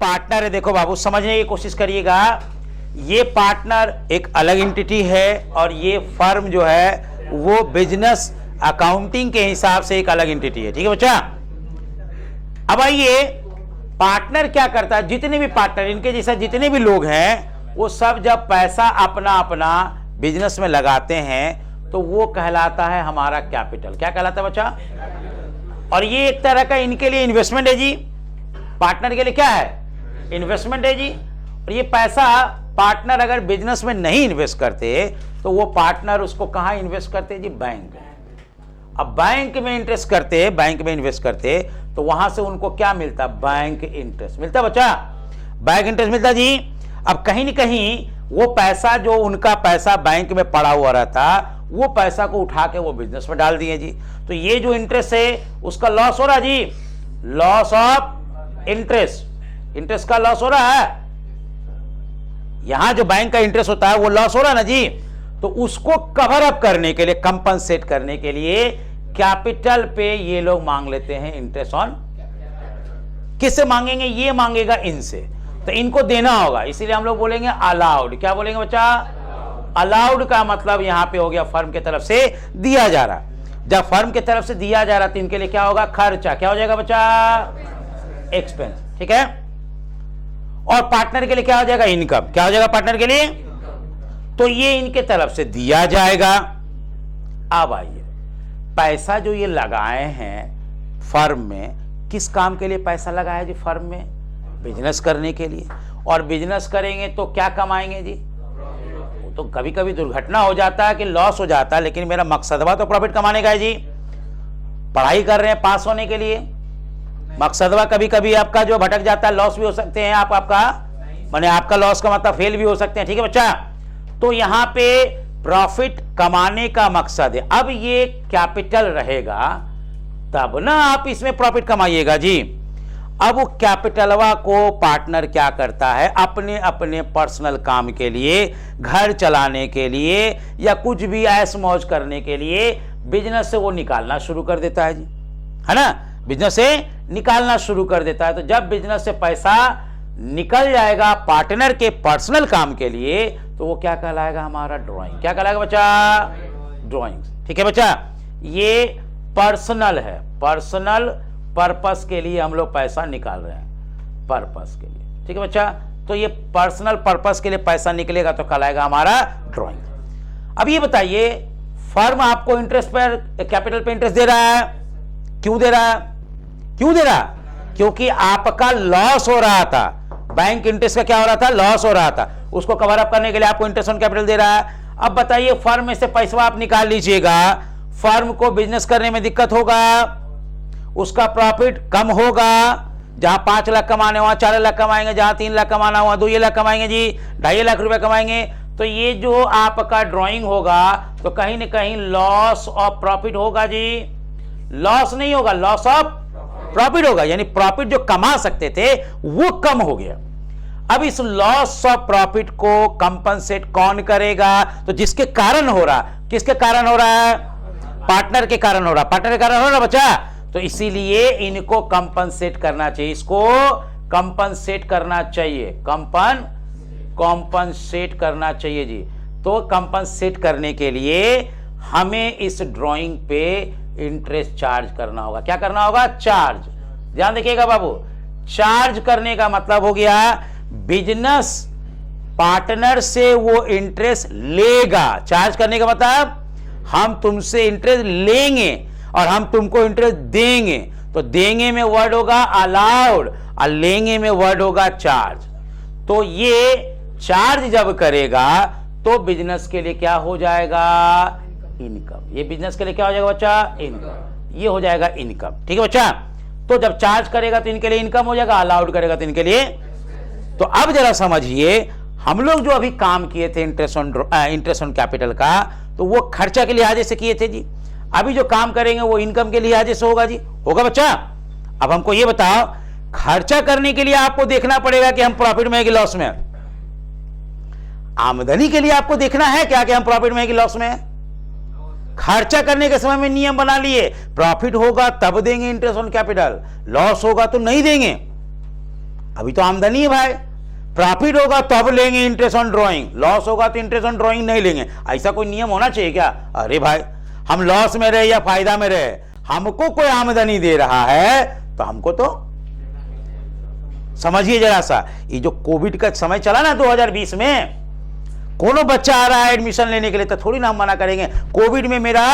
Partner है, देखो बाबू समझने की कोशिश करिएगा, ये पार्टनर एक अलग एंटिटी है और ये फर्म जो है वो बिजनेस अकाउंटिंग के हिसाब से एक अलग एंटिटी है। ठीक है बच्चा। अब आइए, पार्टनर क्या करता है, जितने भी पार्टनर, इनके जैसा जितने भी लोग हैं, वो सब जब पैसा अपना अपना बिजनेस में लगाते हैं तो वो कहलाता है हमारा कैपिटल। क्या कहलाता है बच्चा? और ये एक तरह का इनके लिए इन्वेस्टमेंट है जी। पार्टनर के लिए क्या है? इन्वेस्टमेंट है जी। और ये पैसा पार्टनर अगर बिजनेस में नहीं इन्वेस्ट करते तो वो पार्टनर उसको कहां इन्वेस्ट करते जी? बैंक में। अब बैंक में इंटरेस्ट करते, बैंक में इन्वेस्ट करते तो वहां से उनको क्या मिलता? बैंक इंटरेस्ट मिलता बच्चा, बैंक इंटरेस्ट मिलता जी। अब कहीं न कहीं वो पैसा जो उनका पैसा बैंक में पड़ा हुआ रहता, वो पैसा को उठा के वो बिजनेस में डाल दिए जी। तो ये जो इंटरेस्ट है उसका लॉस हो रहा जी, लॉस ऑफ इंटरेस्ट, इंटरेस्ट का लॉस हो रहा है। यहां जो बैंक का इंटरेस्ट होता है वो लॉस हो रहा है ना जी। तो उसको कवर अप करने के लिए, कंपनसेट करने के लिए कैपिटल पे ये लोग मांग लेते हैं इंटरेस्ट ऑन। किससे मांगेंगे? ये मांगेगा इनसे, तो इनको देना होगा, इसीलिए हम लोग बोलेंगे अलाउड। क्या बोलेंगे बच्चा? अलाउड का मतलब यहां पे हो गया फर्म की तरफ से दिया जा रहा। जब फर्म की तरफ से दिया जा रहा तो इनके लिए क्या होगा? खर्चा। क्या हो जाएगा बच्चा? एक्सपेंस। ठीक है। और पार्टनर के लिए क्या हो जाएगा? इनकम। क्या हो जाएगा पार्टनर के लिए? तो ये इनके तरफ से दिया जाएगा। अब आइए, पैसा जो ये लगाए हैं फर्म में, किस काम के लिए पैसा लगाया जी फर्म में? बिजनेस करने के लिए। और बिजनेस करेंगे तो क्या कमाएंगे जी? तो कभी कभी दुर्घटना हो जाता है कि लॉस हो जाता है, लेकिन मेरा मकसदवा तो प्रॉफिट कमाने का है जी। पढ़ाई कर रहे हैं पास होने के लिए, मकसदवा कभी कभी आपका जो भटक जाता है, लॉस भी हो सकते हैं आपका माने आपका लॉस का मतलब फेल भी हो सकते हैं। ठीक है बच्चा। तो यहां पे प्रॉफिट कमाने का मकसद है। अब ये कैपिटल रहेगा तब ना आप इसमें प्रॉफिट कमाइएगा जी। अब वो कैपिटलवा को पार्टनर क्या करता है? अपने अपने पर्सनल काम के लिए, घर चलाने के लिए या कुछ भी ऐश मौज करने के लिए बिजनेस से वो निकालना शुरू कर देता है जी, है ना? बिजनेस से निकालना शुरू कर देता है। तो जब बिजनेस से पैसा निकल जाएगा पार्टनर के पर्सनल काम के लिए तो वो क्या कहलाएगा? हमारा ड्राइंग। क्या कहलाएगा बच्चा? ड्राइंग्स। ठीक है बच्चा। ये पर्सनल है, पर्सनल पर्पस के लिए हम लोग पैसा निकाल रहे हैं, पर्पस के लिए। ठीक है बच्चा। तो ये पर्सनल पर्पस के लिए पैसा निकलेगा तो कहलाएगा हमारा ड्राइंग। अब ये बताइए, फर्म आपको इंटरेस्ट पर, कैपिटल पे इंटरेस्ट दे रहा है, क्यों दे रहा है? क्यों दे रहा? क्योंकि आपका लॉस हो रहा था। बैंक इंटरेस्ट का क्या हो रहा था? लॉस हो रहा था। उसको कवर अप करने के लिए आपको इंटरेस्ट ऑन कैपिटल दे रहा है। अब बताइए, फर्म में से पैसा आप निकाल लीजिएगा, फर्म को बिजनेस करने में दिक्कत होगा, उसका प्रॉफिट कम होगा। जहां 5 लाख कमाने वहां 4 लाख कमाएंगे, जहां 3 लाख कमाना वहां 2 लाख कमाएंगे जी, 2.5 लाख रुपए कमाएंगे। तो ये जो आपका ड्राइंग होगा तो कहीं ना कहीं लॉस ऑफ प्रॉफिट होगा जी। लॉस नहीं होगा, लॉस ऑफ प्रॉफिट होगा, यानी प्रॉफिट जो कमा सकते थे वो कम हो गया। अब इस लॉस ऑफ प्रॉफिट को कंपनसेट कौन करेगा? तो जिसके कारण हो रहा, किसके कारण हो रहा है? पार्टनर के कारण हो रहा, पार्टनर के कारण हो रहा बच्चा। तो इसीलिए इनको कंपनसेट करना चाहिए, इसको कंपनसेट करना चाहिए, कंपनसेट करना चाहिए जी। तो कंपनसेट करने के लिए हमें इस ड्राइंग पे इंटरेस्ट चार्ज करना होगा। क्या करना होगा? चार्ज। ध्यान देखिएगा बाबू, चार्ज करने का मतलब हो गया बिजनेस पार्टनर से वो इंटरेस्ट लेगा। चार्ज करने का मतलब हम तुमसे इंटरेस्ट लेंगे और हम तुमको इंटरेस्ट देंगे। तो देंगे में वर्ड होगा अलाउड और लेंगे में वर्ड होगा चार्ज। तो ये चार्ज जब करेगा तो बिजनेस के लिए क्या हो जाएगा? इनकम। ये बिजनेस के लिए क्या हो जाएगा बच्चा? इनकम। ये हो जाएगा इनकम। ठीक है बच्चा। तो जब चार्ज करेगा तो इनके लिए इनकम हो जाएगा, अलाउड करेगा तो इनके लिए। तो अब जरा समझिए, हम लोग जो अभी काम किए थे इंटरेस्ट ऑन कैपिटल का, तो वो खर्चा के लिहाजे से किए थे जी। अभी जो काम करेंगे वो इनकम के लिहाजे से होगा जी। होगा बच्चा। अब हमको ये बताओ, खर्चा करने के लिए आपको देखना पड़ेगा कि हम प्रॉफिट में है कि लॉस में है। आमदनी के लिए आपको देखना है क्या कि हम प्रॉफिट में है कि लॉस में है। खर्चा करने के समय में नियम बना लिए, प्रॉफिट होगा तब देंगे इंटरेस्ट ऑन कैपिटल, लॉस होगा तो नहीं देंगे। अभी तो आमदनी है भाई, प्रॉफिट होगा तब लेंगे इंटरेस्ट ऑन ड्रॉइंग, लॉस होगा तो इंटरेस्ट ऑन ड्रॉइंग नहीं लेंगे। ऐसा कोई नियम होना चाहिए क्या? अरे भाई हम लॉस में रहे या फायदा में रहे, हमको कोई आमदनी दे रहा है तो हमको तो समझिए जरा सा। ये जो कोविड का समय चला ना 2020 में, कोनो बच्चा आ रहा है एडमिशन लेने के लिए तो थोड़ी ना हम मना करेंगे। कोविड में मेरा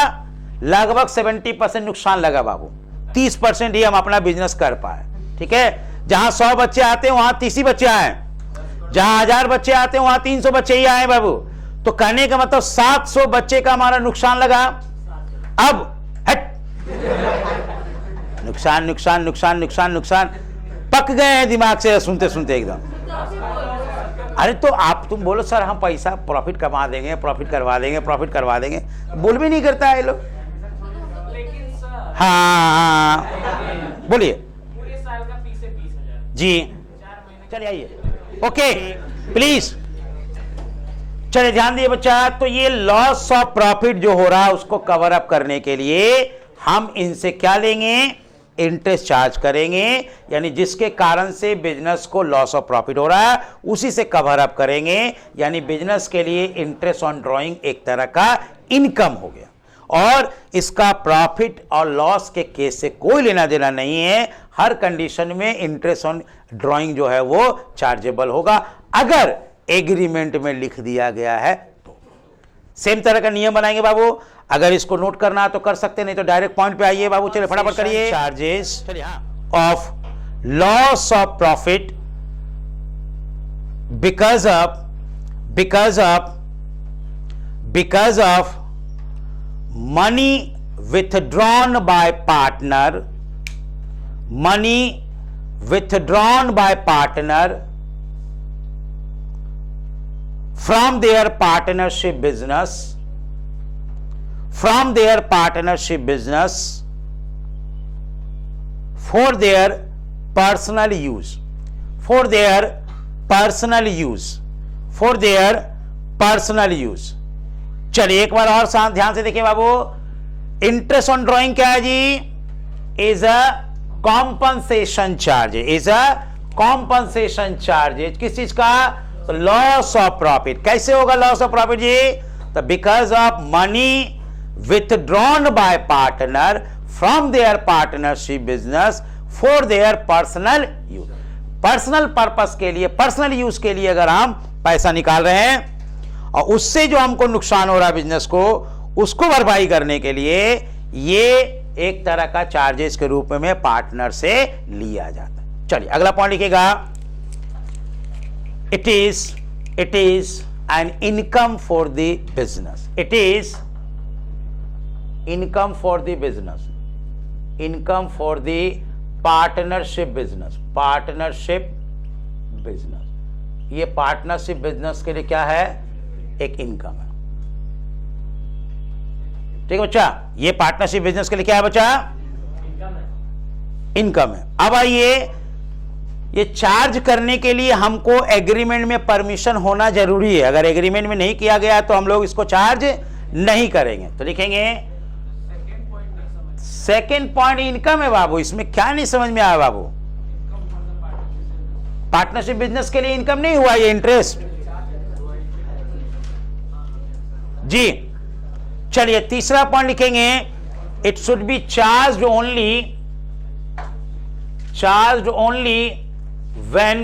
लगभग 70% नुकसान लगा बाबू, 30% ही हम अपना बिजनेस कर पाए। ठीक है, जहां 100 बच्चे आते हैं वहां 30 ही बच्चे आए, जहां 1000 बच्चे आते हैं वहां 300 बच्चे ही आए बाबू। तो कहने का मतलब 700 बच्चे का हमारा नुकसान लगा। अब हट, नुकसान नुकसान नुकसान नुकसान नुकसान पक गए हैं दिमाग से सुनते सुनते एकदम। अरे तो आप तुम बोलो सर हम पैसा प्रॉफिट कमा देंगे, प्रॉफिट करवा देंगे, प्रॉफिट करवा देंगे, बोल भी नहीं करता है ये लोग। हाँ बोलिए। पूरे साल का फीस है 20,000 जी, 4 महीने चलिए आइए, ओके प्लीज चलिए ध्यान दिए बच्चा। तो ये लॉस ऑफ प्रॉफिट जो हो रहा है उसको कवर अप करने के लिए हम इनसे क्या लेंगे? इंटरेस्ट चार्ज करेंगे, यानी जिसके कारण से बिजनेस को लॉस ऑफ प्रॉफिट हो रहा है उसी से कवर अप करेंगे। यानी बिजनेस के लिए इंटरेस्ट ऑन ड्रॉइंग एक तरह का इनकम हो गया, और इसका प्रॉफिट और लॉस के केस से कोई लेना देना नहीं है। हर कंडीशन में इंटरेस्ट ऑन ड्रॉइंग जो है वो चार्जेबल होगा, अगर एग्रीमेंट में लिख दिया गया है तो। सेम तरह का नियम बनाएंगे बाबू, अगर इसको नोट करना तो कर सकते, नहीं तो डायरेक्ट पॉइंट पे आइए बाबू। चलिए फटाफट करिए। Charges of loss of profit because of money withdrawn by partner from their partnership business for their personal use। चलिए एक बार और ध्यान से देखिए बाबू, इंटरेस्ट ऑन ड्रॉइंग क्या है जी? Is a compensation charges. किस चीज का? तो लॉस ऑफ प्रॉफिट। कैसे होगा लॉस ऑफ प्रॉफिट जी? तो because of money withdrawn by partner from their partnership business for their personal use. Personal purpose के लिए, पर्सनल यूज के लिए अगर हम पैसा निकाल रहे हैं और उससे जो हमको नुकसान हो रहा है बिजनेस को, उसको भरपाई करने के लिए ये एक तरह का चार्जेस के रूप में पार्टनर से लिया जाता है। चलिए अगला पॉइंट लिखिएगा। It is an income for the business. It is income for the business, income for the partnership business. ये पार्टनरशिप बिजनेस के लिए क्या है? एक इनकम है। ठीक है बच्चा, ये पार्टनरशिप बिजनेस के लिए क्या है बच्चा? इनकम है। अब आइए, ये चार्ज करने के लिए हमको एग्रीमेंट में परमिशन होना जरूरी है। अगर एग्रीमेंट में नहीं किया गया तो हम लोग इसको चार्ज नहीं करेंगे। तो लिखेंगे सेकेंड पॉइंट इनकम है बाबू। इसमें क्या नहीं समझ में आया बाबू? पार्टनरशिप बिजनेस के लिए इनकम नहीं हुआ, ये इंटरेस्ट जी। चलिए तीसरा पॉइंट लिखेंगे, it should be charged only when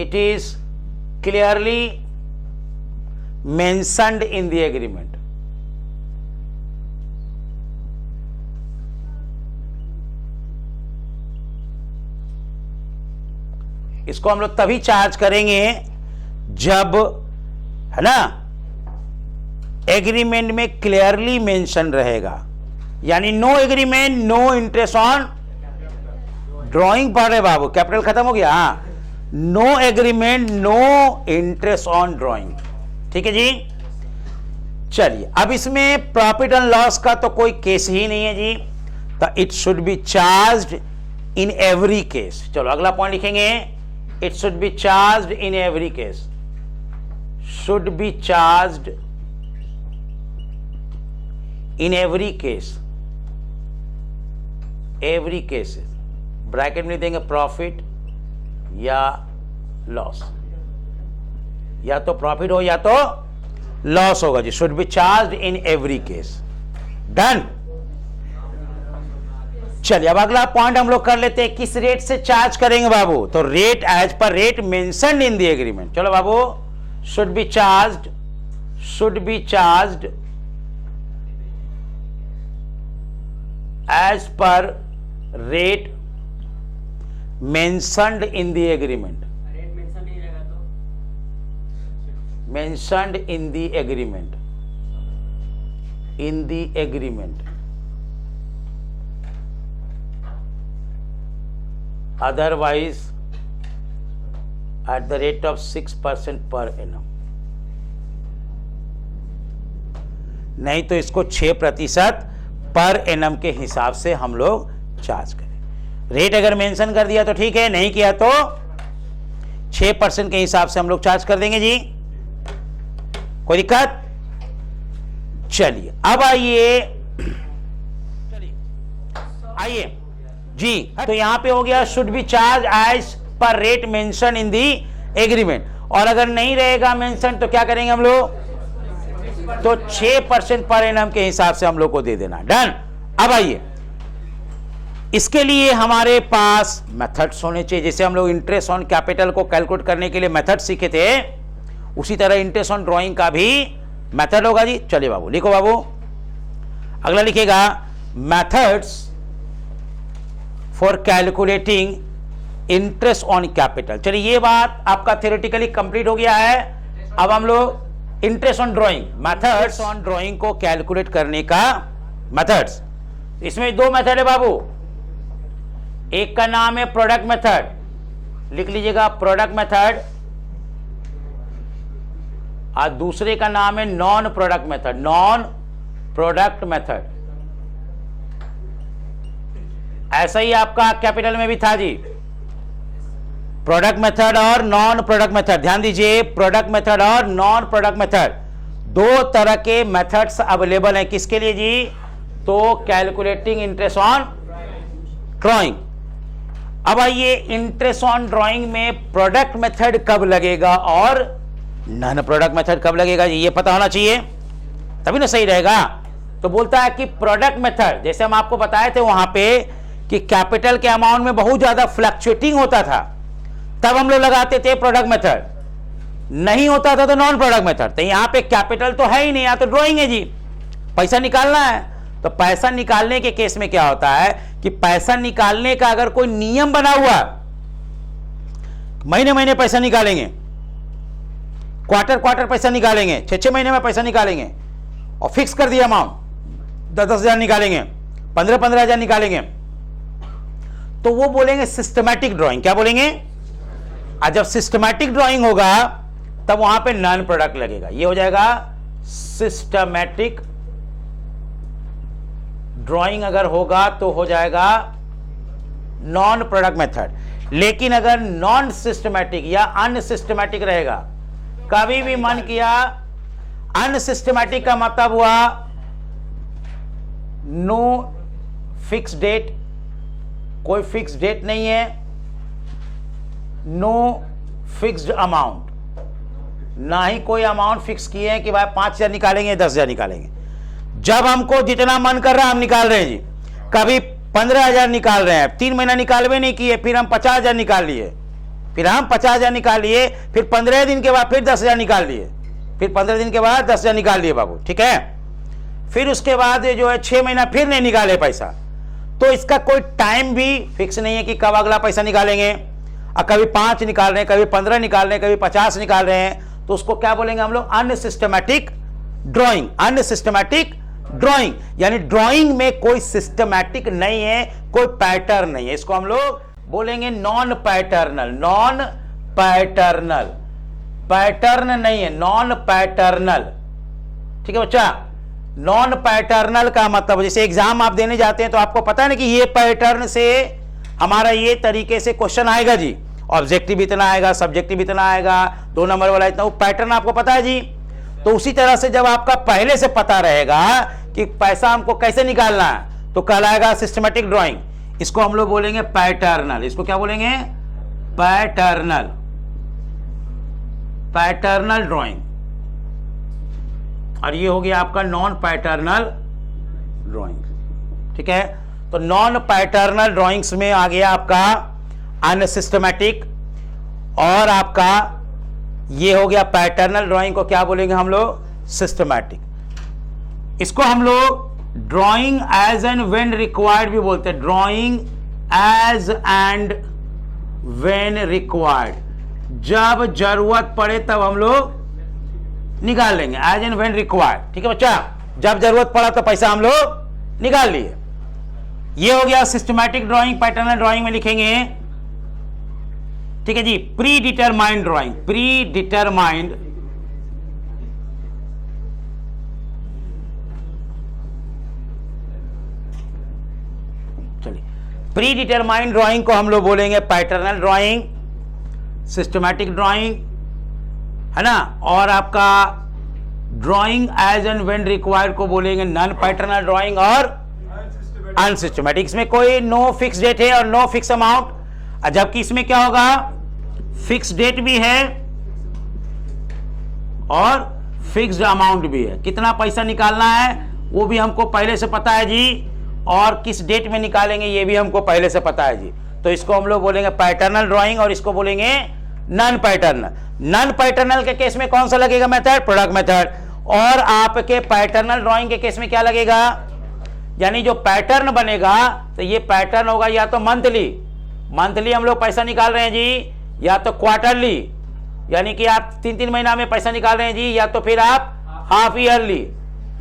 it is clearly mentioned in the agreement. इसको हम लोग तभी चार्ज करेंगे जब, है ना, एग्रीमेंट में क्लियरली मेंशन रहेगा। यानी no agreement no interest on drawing पढ़ रहे बाबू, कैपिटल खत्म हो गया। हाँ, no agreement no interest on drawing. ठीक है जी। चलिए अब इसमें प्रॉफिट एंड लॉस का तो कोई केस ही नहीं है जी, तो it should be charged in every case. चलो अगला पॉइंट लिखेंगे, it should be charged in every case. Should be charged in every case bracket में देंगे प्रॉफिट या लॉस, या तो प्रॉफिट हो या तो लॉस होगा जी। Should be charge in every case. Done. चलिए अब अगला पॉइंट हम लोग कर लेते हैं, किस रेट से चार्ज करेंगे बाबू? तो rate as per rate mentioned in the agreement. चलो बाबू, should be charge as per rate mentioned in the agreement. Rate mention नहीं रहेगा तो mentioned in the agreement, in the agreement, otherwise at the rate of 6% per annum। नहीं तो इसको 6% per annum के हिसाब से हम लोग चार्ज करें। रेट अगर मेंशन कर दिया तो ठीक है, नहीं किया तो 6% के हिसाब से हम लोग चार्ज कर देंगे जी। कोई दिक्कत? चलिए अब आइए जी। तो यहां पे हो गया should be charge as per rate mention in the agreement. और अगर नहीं रहेगा मेंशन तो क्या करेंगे हम लोग? तो 6% पर एनम के हिसाब से हम लोग को दे देना। डन। अब आइए, इसके लिए हमारे पास मेथड्स होने चाहिए। जैसे हम लोग इंटरेस्ट ऑन कैपिटल को कैलकुलेट करने के लिए मेथड सीखे थे, उसी तरह इंटरेस्ट ऑन ड्राइंग का भी मेथड होगा जी। चलिए बाबू लिखो बाबू, अगला लिखेगा methods for calculating interest on capital. चलिए ये बात आपका थ्योरेटिकली कंप्लीट हो गया है। अब हम लोग interest on drawing, methods on drawing को कैलकुलेट करने का मेथड्स। इसमें दो मेथड है बाबू, एक का नाम है प्रोडक्ट मेथड, लिख लीजिएगा प्रोडक्ट मेथड, और दूसरे का नाम है non product method, non product method. ऐसा ही आपका कैपिटल में भी था जी, प्रोडक्ट मेथड और नॉन प्रोडक्ट मेथड। ध्यान दीजिए, प्रोडक्ट मेथड और नॉन प्रोडक्ट मेथड, दो तरह के मेथड्स अवेलेबल हैं। किसके लिए जी? तो कैलकुलेटिंग इंटरेस्ट ऑन ड्राइंग। अब आइए, इंटरेस्ट ऑन ड्राइंग में प्रोडक्ट मेथड कब लगेगा और नॉन प्रोडक्ट मेथड कब लगेगा जी, ये पता होना चाहिए, तभी ना सही रहेगा। तो बोलता है कि प्रोडक्ट मेथड, जैसे हम आपको बताए थे वहां पे कि कैपिटल के अमाउंट में बहुत ज्यादा फ्लक्चुएटिंग होता था, तब हम लोग लगाते थे प्रोडक्ट मेथड, नहीं होता था तो नॉन प्रोडक्ट मेथड। तो यहां पे कैपिटल तो है ही नहीं, यहां तो ड्राइंग है जी, पैसा निकालना है। तो पैसा निकालने के केस में क्या होता है कि पैसा निकालने का अगर कोई नियम बना हुआ, महीने महीने पैसा निकालेंगे, क्वार्टर क्वार्टर पैसा निकालेंगे, 6 महीने में पैसा निकालेंगे, और फिक्स कर दिया अमाउंट 10-10 हजार निकालेंगे, 15-15 हजार निकालेंगे, तो वो बोलेंगे सिस्टमैटिक ड्राइंग। क्या बोलेंगे? और जब सिस्टमैटिक ड्राइंग होगा तब वहां पे नॉन प्रोडक्ट लगेगा, ये हो जाएगा सिस्टमैटिक ड्राइंग। अगर होगा तो हो जाएगा नॉन प्रोडक्ट मेथड। लेकिन अगर नॉन सिस्टमैटिक या अनसिस्टमैटिक रहेगा, कभी भी मन किया, अनसिस्टमैटिक का मतलब हुआ नो फिक्स डेट, कोई फिक्स डेट नहीं है, नो फिक्स्ड अमाउंट, ना ही कोई अमाउंट फिक्स किए हैं कि भाई 5,000 निकालेंगे 10,000 निकालेंगे, जब हमको जितना मन कर रहा है हम निकाल रहे हैं जी। कभी 15,000 निकाल रहे हैं, 3 महीना निकालवे नहीं किए, फिर हम 50,000 निकाल लिए, फिर हम 50,000 निकाल लिए, फिर 15 दिन के बाद फिर 10,000 निकाल लिए, फिर 15 दिन के बाद 10,000 निकाल लिए बाबू, ठीक है। फिर उसके बाद जो है 6 महीना फिर नहीं निकाले पैसा, तो इसका कोई टाइम भी फिक्स नहीं है कि कब अगला पैसा निकालेंगे। और कभी 5 निकाल रहे हैं, कभी 15 निकाल रहे हैं, कभी 50 निकाल रहे हैं, तो उसको क्या बोलेंगे हम लोग? Unsystematic drawing. अनसिस्टमैटिक ड्राइंग यानी ड्राइंग में कोई सिस्टमैटिक नहीं है, कोई पैटर्न नहीं है, इसको हम लोग बोलेंगे non paternal. Non paternal, pattern नहीं है, नॉन पैटर्नल, ठीक है बच्चा। नॉन पैटर्नल का मतलब, जैसे एग्जाम आप देने जाते हैं तो आपको पता है ना कि ये पैटर्न से हमारा ये तरीके से क्वेश्चन आएगा जी, ऑब्जेक्टिव इतना आएगा, सब्जेक्टिव इतना आएगा, 2 नंबर वाला इतना, वो पैटर्न आपको पता है जी। तो उसी तरह से जब आपका पहले से पता रहेगा कि पैसा हमको कैसे निकालना है, तो कहलाएगा सिस्टमैटिक ड्राइंग। इसको हम लोग बोलेंगे पैटर्नल। इसको क्या बोलेंगे? पैटर्नल ड्राइंग, और ये हो गया आपका नॉन पैटर्नल ड्राइंग। ठीक है, तो नॉन पैटर्नल ड्राइंग्स में आ गया आपका अनसिस्टमैटिक, और आपका ये हो गया पैटर्नल ड्राइंग को क्या बोलेंगे हम लोग, सिस्टमैटिक। इसको हम लोग drawing as and when required भी बोलते हैं, drawing as and when required, जब जरूरत पड़े तब हम लोग निकाल लेंगे, एज एंड व्हेन रिक्वायर्ड। ठीक है बच्चा, जब जरूरत पड़ा तो पैसा हम लोग निकाल लिए। ये हो गया सिस्टमैटिक ड्राइंग। पैटर्नल ड्राइंग में लिखेंगे, ठीक है जी, predetermined drawing, predetermined, चलिए, प्री डिटरमाइंड ड्राइंग को हम लोग बोलेंगे पैटर्नल ड्राइंग, सिस्टमैटिक ड्राइंग, है ना, और आपका drawing as and when required को बोलेंगे नॉन पैटर्नल ड्राइंग और अनसिस्टमैटिक। इसमें कोई नो फिक्स डेट है और नो फिक्स अमाउंट, जबकि इसमें क्या होगा, फिक्स डेट भी है और फिक्स्ड अमाउंट भी है। कितना पैसा निकालना है वो भी हमको पहले से पता है जी, और किस डेट में निकालेंगे ये भी हमको पहले से पता है जी। तो इसको हम लोग बोलेंगे पैटर्नल ड्राइंग, और इसको बोलेंगे नॉन पैटर्नल। नॉन पैटर्नल के केस में कौन सा लगेगा मेथड, प्रोडक्ट मेथड, और आपके पैटर्नल ड्राइंग के केस में क्या लगेगा, यानी जो पैटर्न बनेगा तो ये पैटर्न होगा या तो मंथली हम लोग पैसा निकाल रहे हैं जी, या तो क्वार्टरली, यानी कि आप 3-3 महीना में पैसा निकाल रहे हैं जी, या तो फिर आप हाफ ईयरली,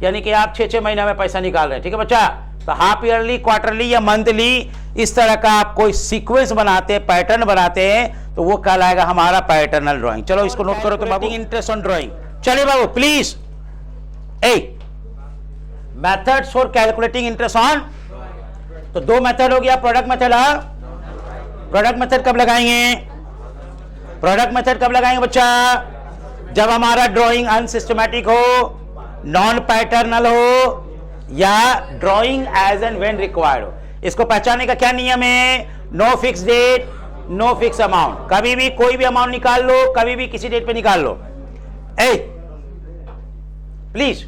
यानी कि आप 6-6 महीना में पैसा निकाल रहे हैं। ठीक है बच्चा, तो हाफ ईयरली, क्वार्टरली या मंथली, इस तरह का आप कोई सीक्वेंस बनाते हैं, पैटर्न बनाते हैं, तो वो कहलाएगा हमारा पैटर्नल ड्राइंग। चलो इसको नोट करो तो बाबू, इंटरेस्ट ऑन ड्राइंग। चलिए बाबू please, methods for calculating interest on, तो दो मेथड हो गया, प्रोडक्ट मेथड। प्रोडक्ट मेथड कब लगाएंगे, प्रोडक्ट मेथड कब लगाएंगे बच्चा, जब हमारा ड्राइंग अनसिस्टमैटिक हो, नॉन पैटर्नल हो, या drawing as and when required हो। इसको पहचानने का क्या नियम है, no fix date, no fix amount, कभी भी कोई भी अमाउंट निकाल लो, कभी भी किसी डेट पे निकाल लो। प्लीज,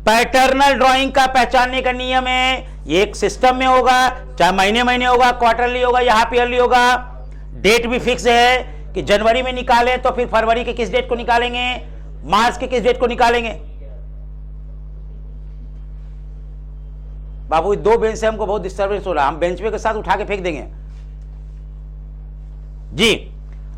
पैटर्नल ड्राइंग का पहचानने का नियम है, ये एक सिस्टम में होगा, चाहे महीने होगा, क्वार्टरली होगा या हाफ ईयरली होगा, डेट भी फिक्स है कि जनवरी में निकालें तो फिर फरवरी के किस डेट को निकालेंगे, मार्च के किस डेट को निकालेंगे। बाबू दो बेंच से हमको बहुत डिस्टर्बेंस हो रहा है, हम बेंच पे के साथ उठा के फेंक देंगे जी।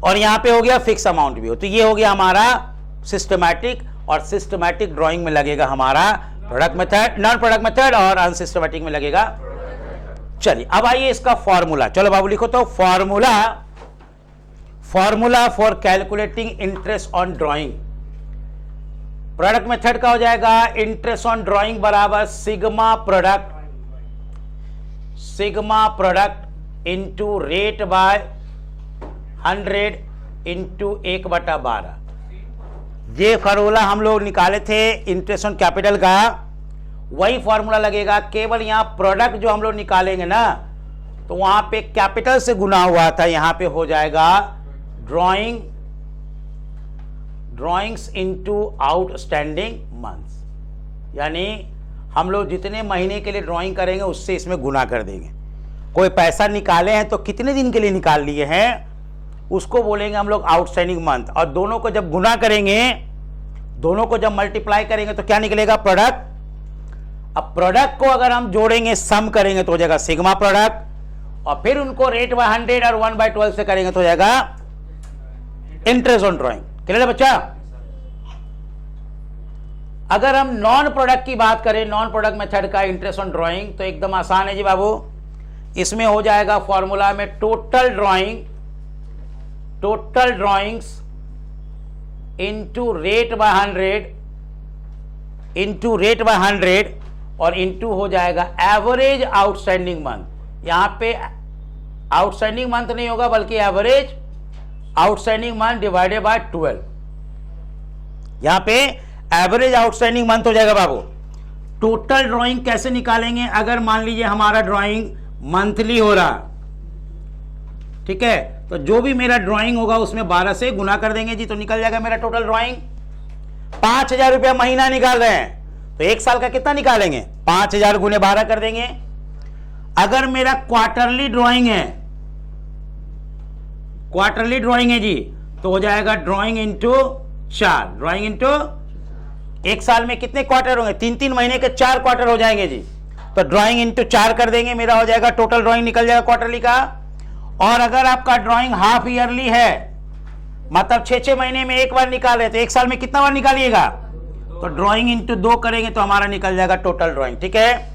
और यहां पे हो गया फिक्स अमाउंट भी हो, तो ये हो गया हमारा सिस्टमैटिक, और सिस्टमैटिक ड्राइंग में लगेगा हमारा product method, non product method, और अनसिस्टमैटिक में लगेगा। चलिए अब आइए इसका फॉर्मूला, चलो बाबू लिखो तो, formula for calculating interest on drawing. Product method का हो जाएगा इंटरेस्ट ऑन ड्राइंग बराबर sigma product into rate by 100 into 1/12। ये फॉर्मूला हम लोग निकाले थे इंटरेस्ट ऑन कैपिटल का, वही फॉर्मूला लगेगा, केवल यहां प्रोडक्ट जो हम लोग निकालेंगे ना, तो वहां पे कैपिटल से गुना हुआ था, यहां पे हो जाएगा ड्राइंग्स इनटू आउटस्टैंडिंग मंथ्स, यानी हम लोग जितने महीने के लिए ड्राइंग करेंगे उससे इसमें गुना कर देंगे। कोई पैसा निकाले हैं तो कितने दिन के लिए निकाल लिए हैं उसको बोलेंगे हम लोग आउटस्टैंडिंग मंथ, और दोनों को जब गुना करेंगे, दोनों को जब मल्टीप्लाई करेंगे तो क्या निकलेगा, प्रोडक्ट। अब प्रोडक्ट को अगर हम जोड़ेंगे, सम करेंगे तो हो जाएगा सिग्मा प्रोडक्ट, और फिर उनको रेट बाय 100 और 1/12 से करेंगे तो हो जाएगा इंटरेस्ट ऑन ड्राइंग। क्लियर है बच्चा। अगर हम नॉन प्रोडक्ट की बात करें, नॉन प्रोडक्ट मेथड का इंटरेस्ट ऑन ड्राइंग, तो एकदम आसान है जी बाबू, इसमें हो जाएगा फॉर्मूला में total drawings into rate by 100 और इंटू हो जाएगा एवरेज आउटस्टैंडिंग मंथ। यहां पे आउटस्टैंडिंग मंथ नहीं होगा बल्कि average outstanding month divided by 12। यहां पे एवरेज आउटस्टैंडिंग मंथ हो जाएगा बाबू। टोटल ड्राइंग कैसे निकालेंगे, अगर मान लीजिए हमारा ड्राइंग मंथली हो रहा, ठीक है, तो जो भी मेरा ड्राइंग होगा उसमें 12 से गुना कर देंगे जी, तो निकल जाएगा मेरा टोटल ड्राइंग। 5,000 रुपया महीना निकाल रहे हैं तो एक साल का कितना निकालेंगे, 5,000 गुने 12 कर देंगे। अगर मेरा क्वार्टरली ड्राइंग है, क्वार्टरली ड्राइंग है जी, तो हो जाएगा ड्राइंग इंटू 4, ड्राइंग इंटू, एक साल में कितने क्वार्टर होंगे, 3-3 महीने के 4 क्वार्टर हो जाएंगे जी, तो ड्राइंग इंटू 4 कर देंगे, मेरा हो जाएगा टोटल ड्राइंग निकल जाएगा क्वार्टरली का। और अगर आपका ड्राइंग हाफ ईयरली है, मतलब 6-6 महीने में एक बार निकाल रहे, तो एक साल में कितना बार निकालिएगा, तो ड्राइंग इंटू 2 करेंगे तो हमारा निकल जाएगा टोटल ड्राइंग। ठीक है,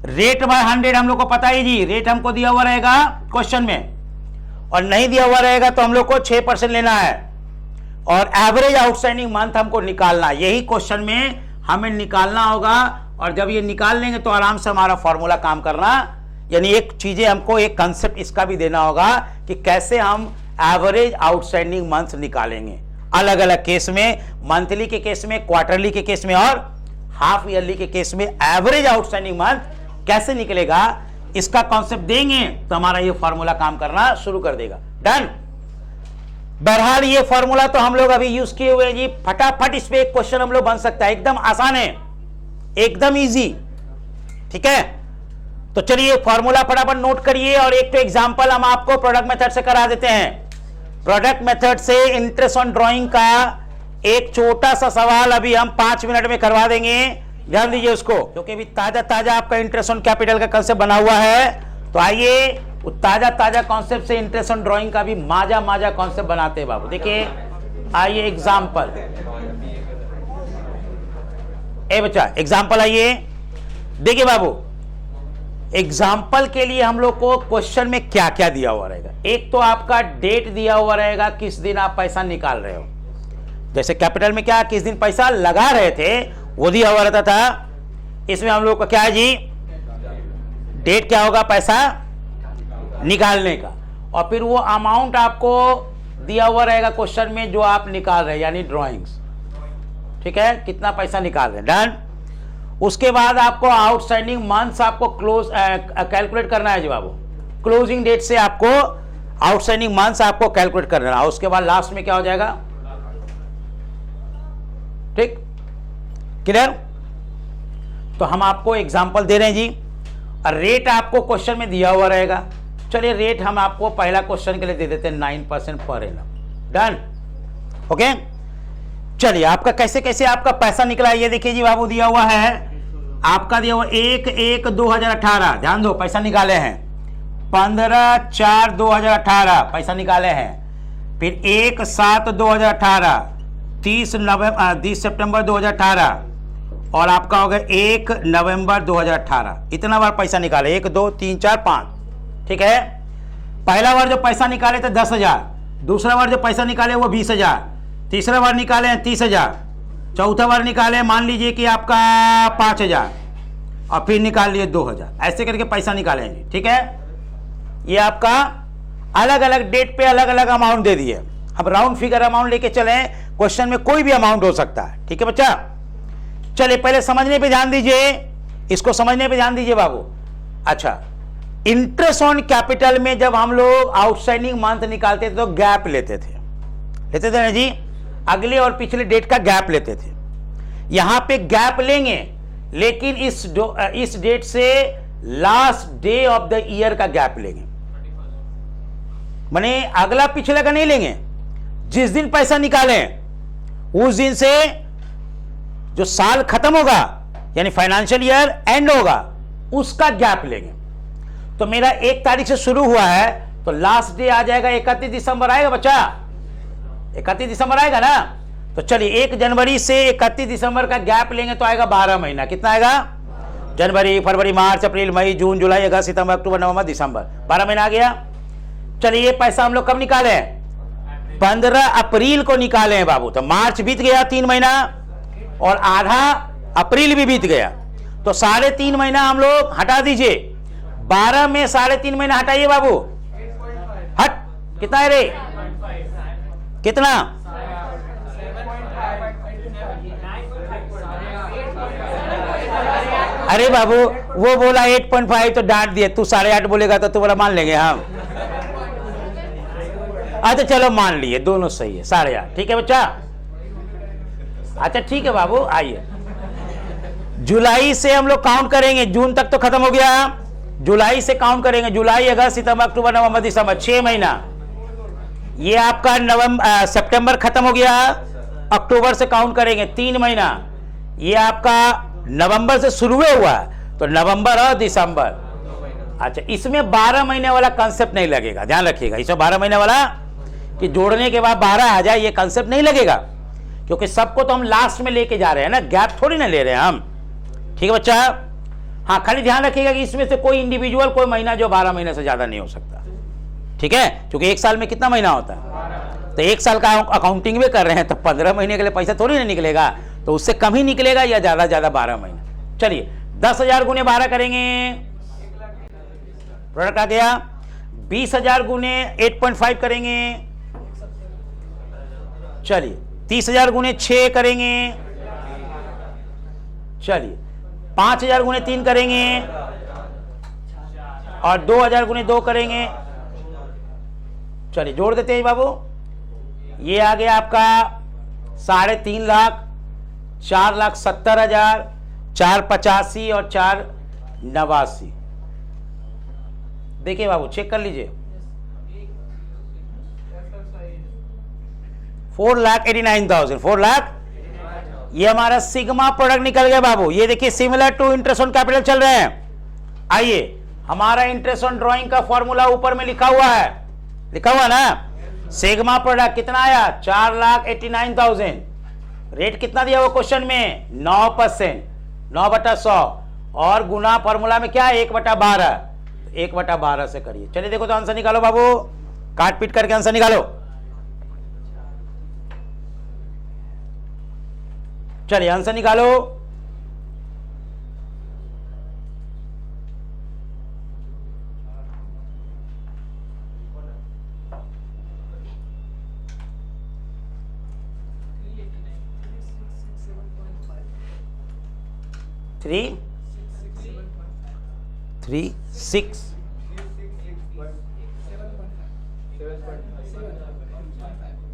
रेट बाय 100 हम लोग को पता ही जी, रेट हमको दिया हुआ रहेगा क्वेश्चन में, और नहीं दिया हुआ रहेगा तो हम लोग को 6% लेना है, और एवरेज आउटस्टैंडिंग मंथ हमको निकालना है, यही क्वेश्चन में हमें निकालना होगा। और जब ये निकाल लेंगे तो आराम से हमारा फॉर्मूला काम करना, यानी एक चीजें हमको, एक कंसेप्ट इसका भी देना होगा कि कैसे हम एवरेज आउटस्टैंडिंग मंथ निकालेंगे, अलग अलग केस में, मंथली के केस में, क्वार्टरली के केस में, और हाफ ईयरली के केस में एवरेज आउटस्टैंडिंग मंथ कैसे निकलेगा, इसका कॉन्सेप्ट देंगे तो हमारा ये फॉर्मूला काम करना शुरू कर देगा। डन। बहरहाल ये फॉर्मूला तो हम लोग अभी यूज किए हुए हैं जी, फटाफट इस पे एक क्वेश्चन हम लोग बन सकता है, एकदम आसान है, एकदम इजी। ठीक है, तो चलिए फॉर्मूला फटाफट नोट करिए, और एक तो एग्जांपल हम आपको प्रोडक्ट मेथड से करा देते हैं। प्रोडक्ट मेथड से इंटरेस्ट ऑन ड्राइंग का एक छोटा सा सवाल अभी हम 5 मिनट में करवा देंगे, ध्यान दीजिए उसको, क्योंकि अभी ताजा ताजा आपका इंटरेस्ट ऑन कैपिटल का कंसेप्ट बना हुआ है। तो आइए वो ताजा ताजा कॉन्सेप्ट से इंटरेस्ट ऑन ड्राइंग का भी माजा माजा कॉन्सेप्ट बनाते हैं बाबू। देखिए आइए एग्जांपल, ए बच्चा एग्जांपल आइए, देखिए बाबू एग्जाम्पल के लिए हम लोग को क्वेश्चन में क्या क्या दिया हुआ रहेगा। एक तो आपका डेट दिया हुआ रहेगा, किस दिन आप पैसा निकाल रहे हो, जैसे कैपिटल में क्या किस दिन पैसा लगा रहे थे वो दिया हुआ रहता था, इसमें हम लोग का क्या है जी, डेट क्या होगा, पैसा निकालने का, और फिर वो अमाउंट आपको दिया हुआ रहेगा क्वेश्चन में जो आप निकाल रहे हैं, यानी ड्राइंग्स। ठीक है, कितना पैसा निकाल रहे हैं, डन। उसके बाद आपको आउटस्टैंडिंग मंथ्स आपको क्लोज कैलकुलेट करना है जी बाबू, क्लोजिंग डेट से आपको आउटस्टैंडिंग मंथ्स आपको कैलकुलेट करना है। उसके बाद लास्ट में क्या हो जाएगा, ठीक, क्लियर। तो हम आपको एग्जांपल दे रहे हैं जी, और रेट आपको क्वेश्चन में दिया हुआ रहेगा। चलिए रेट हम आपको पहला क्वेश्चन के लिए दे देते हैं 9% पर एनम, डन। ओके, चलिए आपका कैसे कैसे आपका पैसा निकला ये देखिए जी बाबू, दिया हुआ है आपका, दिया हुआ 1/1/2018, ध्यान दो, पैसा निकाले हैं 15/4/2018 पैसा निकाले हैं, फिर 1/7/2018, 30 सितंबर 2018, और आपका हो गया 1 नवंबर 2018, इतना बार पैसा निकाले, 1 2 3 4 5। ठीक है, पहला बार जो पैसा निकाले थे 10,000, दूसरा बार जो पैसा निकाले वो 20,000, तीसरा बार निकाले हैं 30,000, चौथा बार निकाले मान लीजिए कि आपका 5,000, और फिर निकाल लिए 2,000, ऐसे करके पैसा निकाले हैं जी। ठीक है, ये आपका अलग अलग डेट पे अलग अलग अमाउंट दे दिए, हम राउंड फिगर अमाउंट लेके चले, क्वेश्चन में कोई भी अमाउंट हो सकता है। ठीक है बच्चा, चलिए पहले समझने पे ध्यान दीजिए, इसको समझने पे ध्यान दीजिए बाबू। अच्छा, इंटरेस्ट ऑन कैपिटल में जब हम लोग आउटस्टैंडिंग मंथ निकालते थे तो गैप लेते थे ना जी, अगले और पिछले डेट का गैप लेते थे। यहां पे गैप लेंगे, लेकिन इस डेट से last day of the year का गैप लेंगे, माने अगला पिछले का नहीं लेंगे, जिस दिन पैसा निकालें उस दिन से जो साल खत्म होगा यानी फाइनेंशियल ईयर एंड होगा उसका गैप लेंगे। तो मेरा 1 तारीख से शुरू हुआ है तो लास्ट डे आ जाएगा 31 दिसंबर आएगा बच्चा, 31 दिसंबर आएगा ना। तो चलिए 1 जनवरी से 31 दिसंबर का गैप लेंगे तो आएगा 12 महीना, कितना आएगा, जनवरी फरवरी मार्च अप्रैल मई जून जुलाई अगस्त सितंबर अक्टूबर नवंबर दिसंबर, 12 महीना आ गया। चलिए ये पैसा हम लोग कब निकाले, 15 अप्रैल को निकाले हैं बाबू, तो मार्च बीत गया 3 महीना, और आधा अप्रैल भी बीत गया, तो 3.5 महीना हम लोग हटा दीजिए, 12 में 3.5 महीना हटाइए बाबू, हट, कितना है रे, कितना, अरे बाबू वो बोला 8.5 तो डांट दिए, तू 8.5 बोलेगा तो बोला मान लेंगे हम, अच्छा चलो मान लिए दोनों सही है, 8.5, ठीक है बच्चा। अच्छा ठीक है बाबू, आइए जुलाई से हम लोग काउंट करेंगे, जून तक तो खत्म हो गया, जुलाई से काउंट करेंगे, जुलाई अगस्त सितंबर अक्टूबर नवंबर दिसंबर, 6 महीना। ये आपका सितंबर खत्म हो गया, अक्टूबर से काउंट करेंगे 3 महीना। ये आपका नवंबर से शुरू हुआ तो नवंबर और दिसंबर। अच्छा इसमें 12 महीने वाला कंसेप्ट नहीं लगेगा, ध्यान रखिएगा, इसमें 12 महीने वाला कि जोड़ने के बाद 12 आ जाए ये कंसेप्ट नहीं लगेगा, क्योंकि सबको तो हम लास्ट में लेके जा रहे हैं ना, गैप थोड़ी ना ले रहे हैं हम, ठीक है बच्चा। हाँ खाली ध्यान रखिएगा कि इसमें से कोई इंडिविजुअल कोई महीना जो 12 महीने से ज्यादा नहीं हो सकता, ठीक है, क्योंकि एक साल में कितना महीना होता है, तो एक साल का अकाउंटिंग भी कर रहे हैं तो 15 महीने के लिए पैसा थोड़ी ना निकलेगा, तो उससे कम ही निकलेगा या ज्यादा 12 महीना। चलिए 10,000 गुने 12 करेंगे, प्रोडक्ट आ गया। 20,000 गुने 8.5 करेंगे, चलिए 30,000 गुने 6 करेंगे, चलिए 5,000 गुने 3 करेंगे और 2,000 गुने 2 करेंगे। चलिए जोड़ देते हैं बाबू, ये आ गया आपका 3.5 लाख, 4,70,000, 485 और 489। देखिए बाबू चेक कर लीजिए, 4,89,000, 4 लाख। ये हमारा सिग्मा प्रोडक्ट निकल गया बाबू। ये देखिए similar to interest on capital चल रहे हैं। आइए हमारा इंटरेस्ट ऑन ड्राइंग का फॉर्मूला ऊपर में लिखा हुआ है, लिखा हुआ ना, सिग्मा प्रोडक्ट कितना आया 4,89,000। रेट कितना दिया वो क्वेश्चन में 9%, 9/100 और गुना फॉर्मूला में क्या है 1/12, 1/12 से करिए। चलिए देखो तो आंसर निकालो बाबू, काट पीट करके आंसर निकालो। चलिए आंसर निकालो। थ्री 6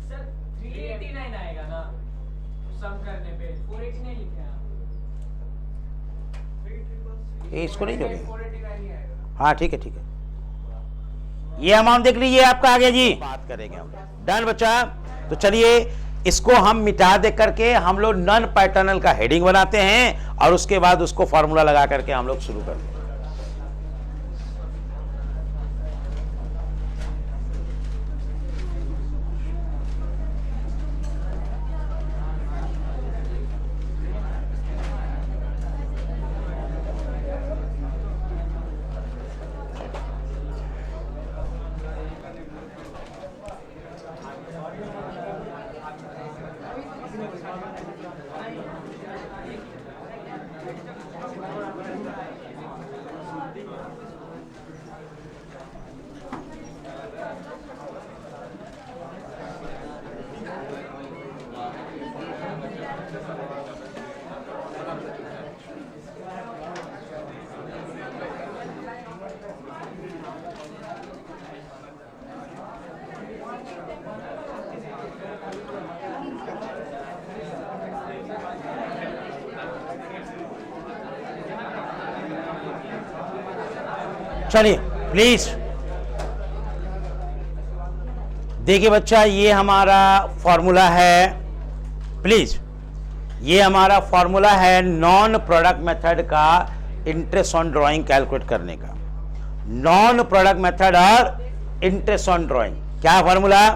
सर 389 आएगा ना सम करने पे, 489 लिखे हैं आप। ये इसको नहीं जोड़ेंगे, 489 ही आएगा। हाँ ठीक है ठीक है। ये अमाउंट देख लीजिए आपका आ गया जी, बात करेंगे हम। डन बच्चा। तो चलिए इसको हम मिटा दे करके हम लोग नॉन पैटर्नल का हेडिंग बनाते हैं और उसके बाद उसको फॉर्मूला लगा करके हम लोग शुरू करते हैं। चलिए प्लीज देखिए बच्चा, ये हमारा फॉर्मूला है, प्लीज ये हमारा फॉर्मूला है नॉन प्रोडक्ट मेथड का इंटरेस्ट ऑन ड्राइंग कैलकुलेट करने का। नॉन प्रोडक्ट मेथड और इंटरेस्ट ऑन ड्राइंग क्या formula,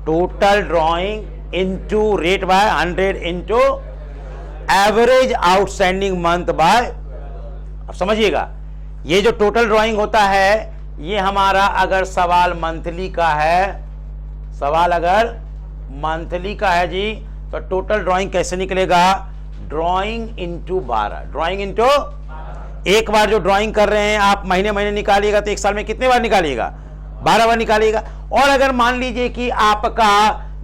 total drawing into rate by 100 into average outstanding month by. अब समझिएगा, ये जो टोटल ड्राइंग होता है ये हमारा अगर सवाल मंथली का है, सवाल अगर मंथली का है जी, तो टोटल ड्राइंग कैसे निकलेगा, ड्राइंग इनटू 12, ड्राइंग इनटू, एक बार जो ड्राइंग कर रहे हैं आप महीने महीने निकालिएगा तो एक साल में कितने बार निकालिएगा, 12 बार निकालिएगा। और अगर मान लीजिए कि आपका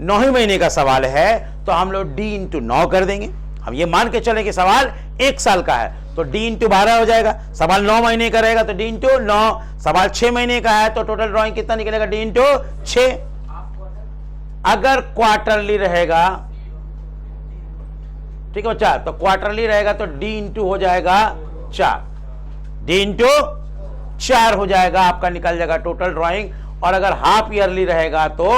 9 महीने का सवाल है तो हम लोग d इंटू 9 कर देंगे। हम ये मान के चले कि सवाल 1 साल का है तो d इंटू 12 हो जाएगा। सवाल 9 महीने का रहेगा तो d इंटू 9, सवाल 6 महीने का है तो टोटल ड्राइंग कितना निकलेगा, d इंटू 6। आपको अगर क्वार्टरली रहेगा, ठीक है बच्चा, तो क्वार्टरली रहेगा तो डी इंटू हो जाएगा 4, डी इंटू 4 हो जाएगा, आपका निकल जाएगा टोटल ड्राइंग। और अगर हाफ ईयरली रहेगा तो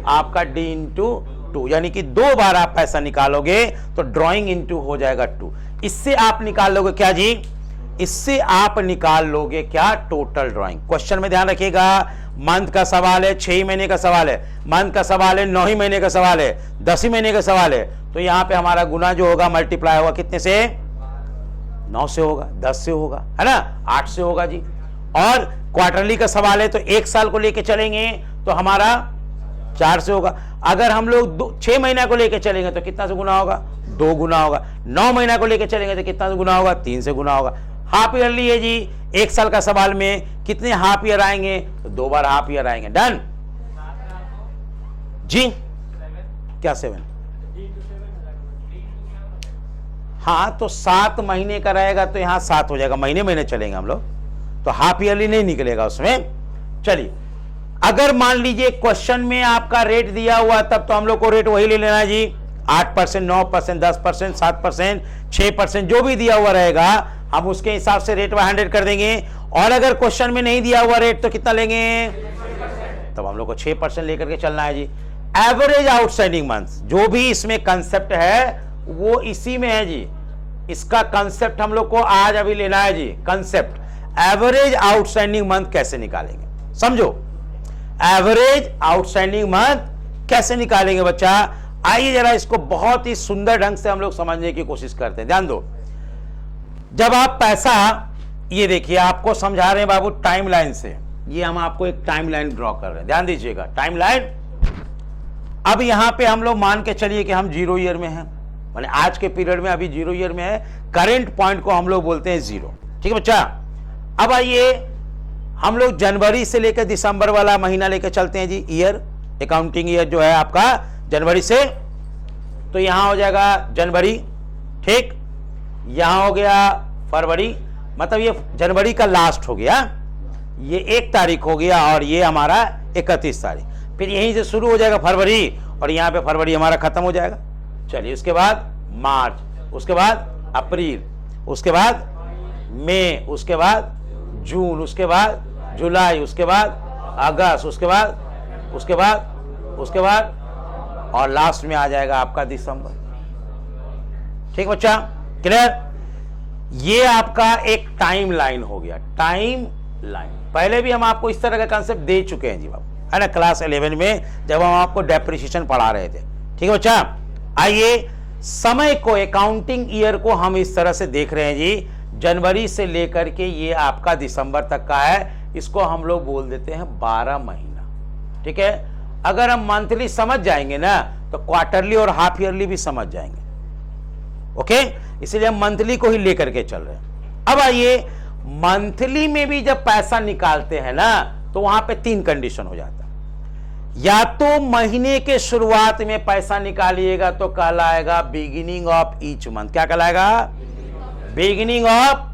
आपका डी इंटू 2, यानी कि 2 बार आप पैसा निकालोगे तो ड्राइंग इंटू हो जाएगा 2। इससे आप निकाल लोगे क्या जी, इससे आप निकाल लोगे क्या, टोटल ड्राइंग। क्वेश्चन में ध्यान रखिएगा, मंथ का सवाल है, 6 महीने का सवाल है, मंथ का सवाल है, 9 ही महीने का सवाल है, 10 ही महीने का सवाल है, तो यहां पे हमारा गुना जो होगा मल्टीप्लाई होगा कितने से, 9 से होगा, 10 से होगा, है ना, 8 से होगा जी। और क्वार्टरली का सवाल है तो 1 साल को लेके चलेंगे तो हमारा 4 से होगा। अगर हम लोग 6 महीना को लेके चलेंगे तो कितना से गुना होगा, 2 गुना होगा। 9 महीना को लेके चलेंगे तो कितना से गुना होगा, 3 से गुना होगा। हाफ ईयरली है जी, 1 साल का सवाल में कितने हाफ ईयर आएंगे, तो 2 बार हाफ ईयर आएंगे। डन जी, क्या 7, हाँ तो 7 महीने का रहेगा तो यहां 7 हो जाएगा, महीने महीने चलेंगे हम लोग, तो हाफ ईयरली नहीं निकलेगा उसमें। चलिए, अगर मान लीजिए क्वेश्चन में आपका रेट दिया हुआ तब तो हम लोग को रेट वही ले लेना जी, 8%, 9%, 10%, 7%, 6%, जो भी दिया हुआ रहेगा हम उसके हिसाब से रेट 100 कर देंगे। और अगर क्वेश्चन में नहीं दिया हुआ रेट तो कितना लेंगे, तब हम लोग को 6% लेकर के चलना है जी। एवरेज आउटस्टैंडिंग मंथ, जो भी इसमें कंसेप्ट है वो इसी में है जी, इसका कंसेप्ट हम लोग को आज अभी लेना है जी। कंसेप्ट एवरेज आउटस्टैंडिंग मंथ कैसे निकालेंगे, समझो, एवरेज आउटस्टैंडिंग मंथ कैसे निकालेंगे बच्चा। आइए जरा इसको बहुत ही सुंदर ढंग से हम लोग समझने की कोशिश करते हैं। ध्यान दो, जब आप पैसा, ये देखिए आपको समझा रहे हैं बाबू टाइमलाइन से, ये हम आपको एक टाइमलाइन ड्रॉ कर रहे हैं, ध्यान दीजिएगा टाइमलाइन। अब यहां पे हम लोग मान के चलिए कि हम 0 ईयर में हैं, माने आज के पीरियड में अभी 0 ईयर में है, करंट पॉइंट को हम लोग बोलते हैं 0, ठीक है बच्चा। अब आइए हम लोग जनवरी से लेकर दिसंबर वाला महीना लेकर चलते हैं जी, ईयर, अकाउंटिंग ईयर जो है आपका जनवरी से, तो यहां हो जाएगा जनवरी, ठीक, यहां हो गया फरवरी, मतलब ये जनवरी का लास्ट हो गया, ये 1 तारीख हो गया और ये हमारा 31 तारीख, फिर यहीं से शुरू हो जाएगा फरवरी और यहां पे फरवरी हमारा खत्म हो जाएगा। चलिए, उसके बाद मार्च, उसके बाद अप्रैल, उसके बाद मई, उसके बाद जून, उसके बाद जुलाई, उसके बाद अगस्त, उसके बाद और लास्ट में आ जाएगा आपका दिसंबर। ठीक बच्चा, क्लियर। ये आपका एक टाइम लाइन हो गया, टाइम लाइन। पहले भी हम आपको इस तरह का कंसेप्ट दे चुके हैं जी बाबू, है ना, क्लास 11 में जब हम आपको डेप्रिसिएशन पढ़ा रहे थे। ठीक है बच्चा, आइए समय को, अकाउंटिंग ईयर को हम इस तरह से देख रहे हैं जी, जनवरी से लेकर के ये आपका दिसंबर तक का है, इसको हम लोग बोल देते हैं 12 महीना। ठीक है, अगर हम मंथली समझ जाएंगे ना तो क्वार्टरली और हाफ ईयरली भी समझ जाएंगे। ओके, इसलिए हम मंथली को ही लेकर के चल रहे हैं। अब आइए, मंथली में भी जब पैसा निकालते हैं ना तो वहां पे 3 कंडीशन हो जाता है। या तो महीने के शुरुआत में पैसा निकालिएगा तो कहलाएगा बिगिनिंग ऑफ ईच मंथ। क्या कहलाएगा? बिगिनिंग ऑफ,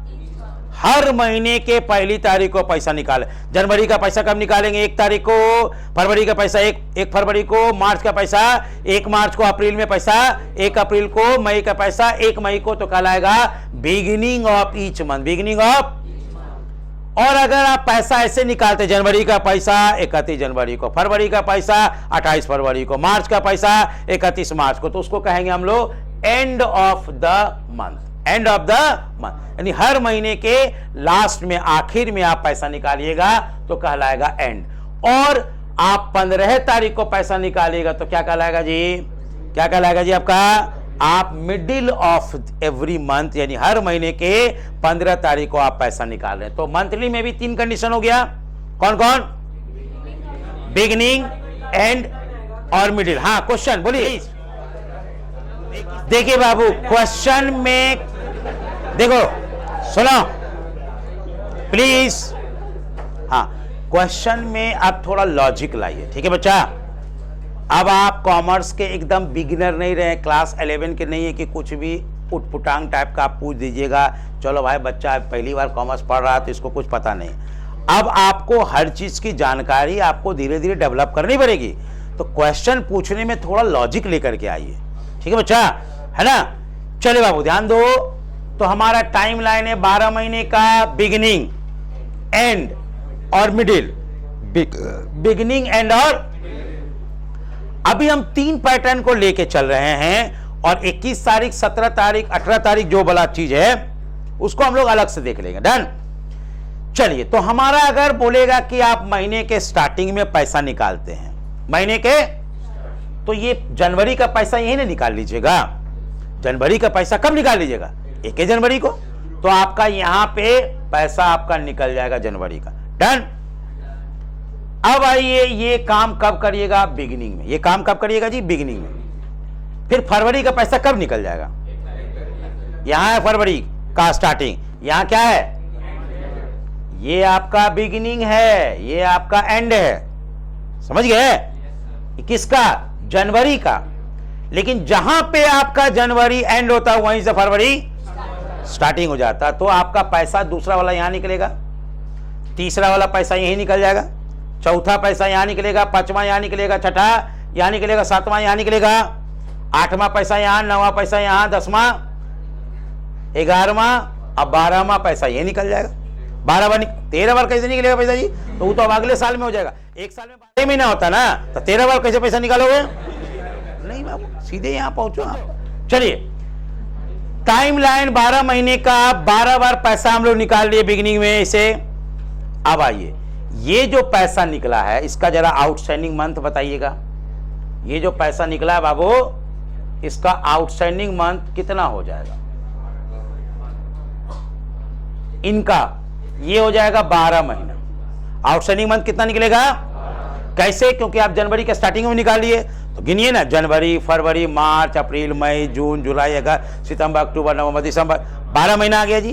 हर महीने के पहली तारीख को पैसा निकाले। जनवरी का पैसा कब निकालेंगे? 1 तारीख को। फरवरी का पैसा 1 फरवरी को। मार्च का पैसा 1 मार्च को। अप्रैल में पैसा 1 अप्रैल को। मई का पैसा 1 मई को। तो कहलाएगा beginning of each month, beginning of. और अगर आप पैसा ऐसे निकालते, जनवरी का पैसा 31 जनवरी को, फरवरी का पैसा 28 फरवरी को, मार्च का पैसा 31 मार्च को, तो उसको कहेंगे हम लोग end of the month, end of the month. यानी हर महीने के लास्ट में, आखिर में आप पैसा निकालिएगा तो कहलाएगा एंड। और आप 15 तारीख को पैसा निकालिएगा तो क्या कहलाएगा जी? क्या कहलाएगा जी आपका? आप मिडिल ऑफ एवरी मंथ, यानी हर महीने के 15 तारीख को आप पैसा निकाल रहे हैं। तो मंथली में भी 3 कंडीशन हो गया। कौन कौन? बिगिनिंग, एंड और मिडिल। हाँ, क्वेश्चन बोलिए। देखिए बाबू, क्वेश्चन में देखो, सुनो प्लीज। हाँ, क्वेश्चन में आप थोड़ा लॉजिक लाइए। ठीक है बच्चा, अब आप कॉमर्स के एकदम बिगिनर नहीं रहे, क्लास 11 के नहीं है कि कुछ भी उटपुटांग टाइप का आप पूछ दीजिएगा, चलो भाई बच्चा पहली बार कॉमर्स पढ़ रहा तो इसको कुछ पता नहीं। अब आपको हर चीज की जानकारी आपको धीरे धीरे डेवलप करनी पड़ेगी। तो क्वेश्चन पूछने में थोड़ा लॉजिक लेकर के आइए, ठीक है बच्चा, है ना। चले बाबू ध्यान दो, तो हमारा टाइम लाइन है 12 महीने का बिगिनिंग, एंड और मिडिल, बिगिनिंग एंड और। अभी हम 3 पैटर्न को लेके चल रहे हैं और 21 तारीख 17 तारीख 18 तारीख जो बड़ा चीज है उसको हम लोग अलग से देख लेंगे। डन। चलिए, तो हमारा अगर बोलेगा कि आप महीने के स्टार्टिंग में पैसा निकालते हैं, महीने के, तो ये जनवरी का पैसा यही ना निकाल लीजिएगा। जनवरी का पैसा कब निकाल लीजिएगा? 1 जनवरी को। तो आपका यहां पे पैसा आपका निकल जाएगा जनवरी का। डन। अब आइए, ये काम कब करिएगा? बिगिनिंग में। ये काम कब करिएगा जी? बिगिनिंग में। फिर फरवरी का पैसा कब निकल जाएगा? यहां है फरवरी का स्टार्टिंग, यहां क्या है? ये आपका बिगिनिंग है, ये आपका एंड है, समझ गए? किसका? जनवरी का। लेकिन जहां पे आपका जनवरी एंड होता है वहीं से फरवरी स्टार्टिंग हो जाता, तो आपका पैसा दूसरा वाला यहां निकलेगा, तीसरा वाला पैसा यहीं निकल जाएगा, चौथा पैसा यहां निकलेगा, पांचवा यहां निकलेगा, छठा यहां निकलेगा, सातवां यहां निकलेगा, आठवां पैसा यहां, नौवां पैसा यहां, 10वां, 11वां, अब 12वां पैसा ये निकल जाएगा। 12 बार 13 बार कैसे निकलेगा पैसा जी? तो वो तो अब अगले साल में हो जाएगा। एक साल में 12 महीना होता ना, तो 13 बार कैसे पैसा निकालोगे? नहीं बाबू, सीधे यहां पहुंचो आप। चलिए, टाइम लाइन 12 महीने का, 12 बार पैसा हम लोग निकाल लिए बिगिनिंग में इसे। अब आइए, ये जो पैसा निकला है इसका जरा आउटस्टैंडिंग मंथ बताइएगा। ये जो पैसा निकला है बाबू, इसका आउटस्टैंडिंग मंथ कितना हो जाएगा? इनका ये हो जाएगा 12 महीना। आउटस्टैंडिंग मंथ कितना निकलेगा? कैसे? क्योंकि आप जनवरी के स्टार्टिंग में निकाल लिए, तो गिनिए ना, जनवरी, फरवरी, मार्च, अप्रैल, मई, जून, जुलाई, अगस्त, सितंबर, अक्टूबर, नवंबर, दिसंबर, 12 महीना आ गया जी।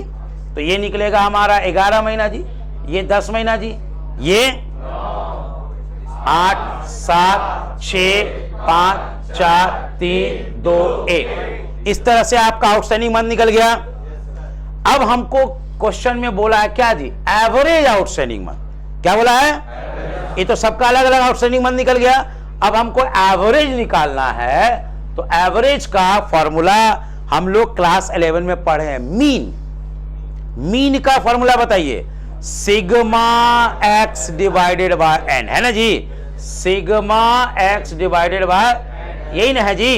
तो ये निकलेगा हमारा 11 महीना जी, ये 10 महीना जी, ये 8, 7, 6, 5, 4, 3, 2, 1। इस तरह से आपका आउटस्टैंडिंग मंथ निकल गया। अब हमको क्वेश्चन में बोला है क्या जी? Average outstanding month. क्या बोला है? ये तो सबका अलग अलग आउटस्टैंडिंग मंथ निकल गया। अब हमको एवरेज निकालना है, तो एवरेज का फॉर्मूला हम लोग क्लास 11 में पढ़े हैं। मीन का फॉर्मूला बताइए। Sigma x divided by n, है ना जी? सिग्मा एक्स डिवाइडेड बाय, यही ना है जी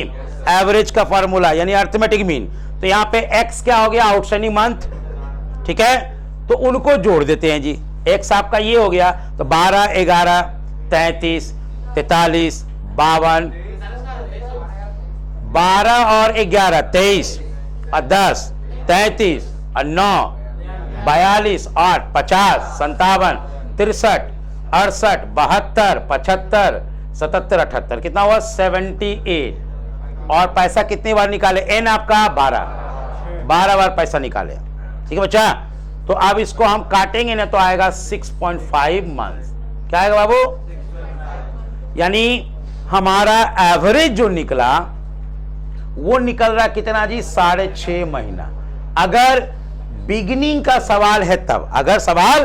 एवरेज का फॉर्मूला, यानी अर्थमेटिक मीन। तो यहां पे एक्स क्या हो गया? आउटस्टैंडिंग मंथ, ठीक है। तो उनको जोड़ देते हैं जी। एक्स आपका ये हो गया, तो 12, 11, 33, 43, 52, 12 और 11, 23 और 10, 33 और 9, 42, 8, 50, 57, 63, 68, 72, 75, 77, 78, कितना हुआ? 78। और पैसा कितनी बार निकाले? एन आपका 12 बार पैसा निकाले, ठीक है बच्चा। तो अब इसको हम काटेंगे ना, तो आएगा 6.5 मंथ। क्या आएगा बाबू? यानी हमारा एवरेज जो निकला वो निकल रहा कितना जी? 6.5 महीना। अगर बिगिनिंग का सवाल है तब, अगर सवाल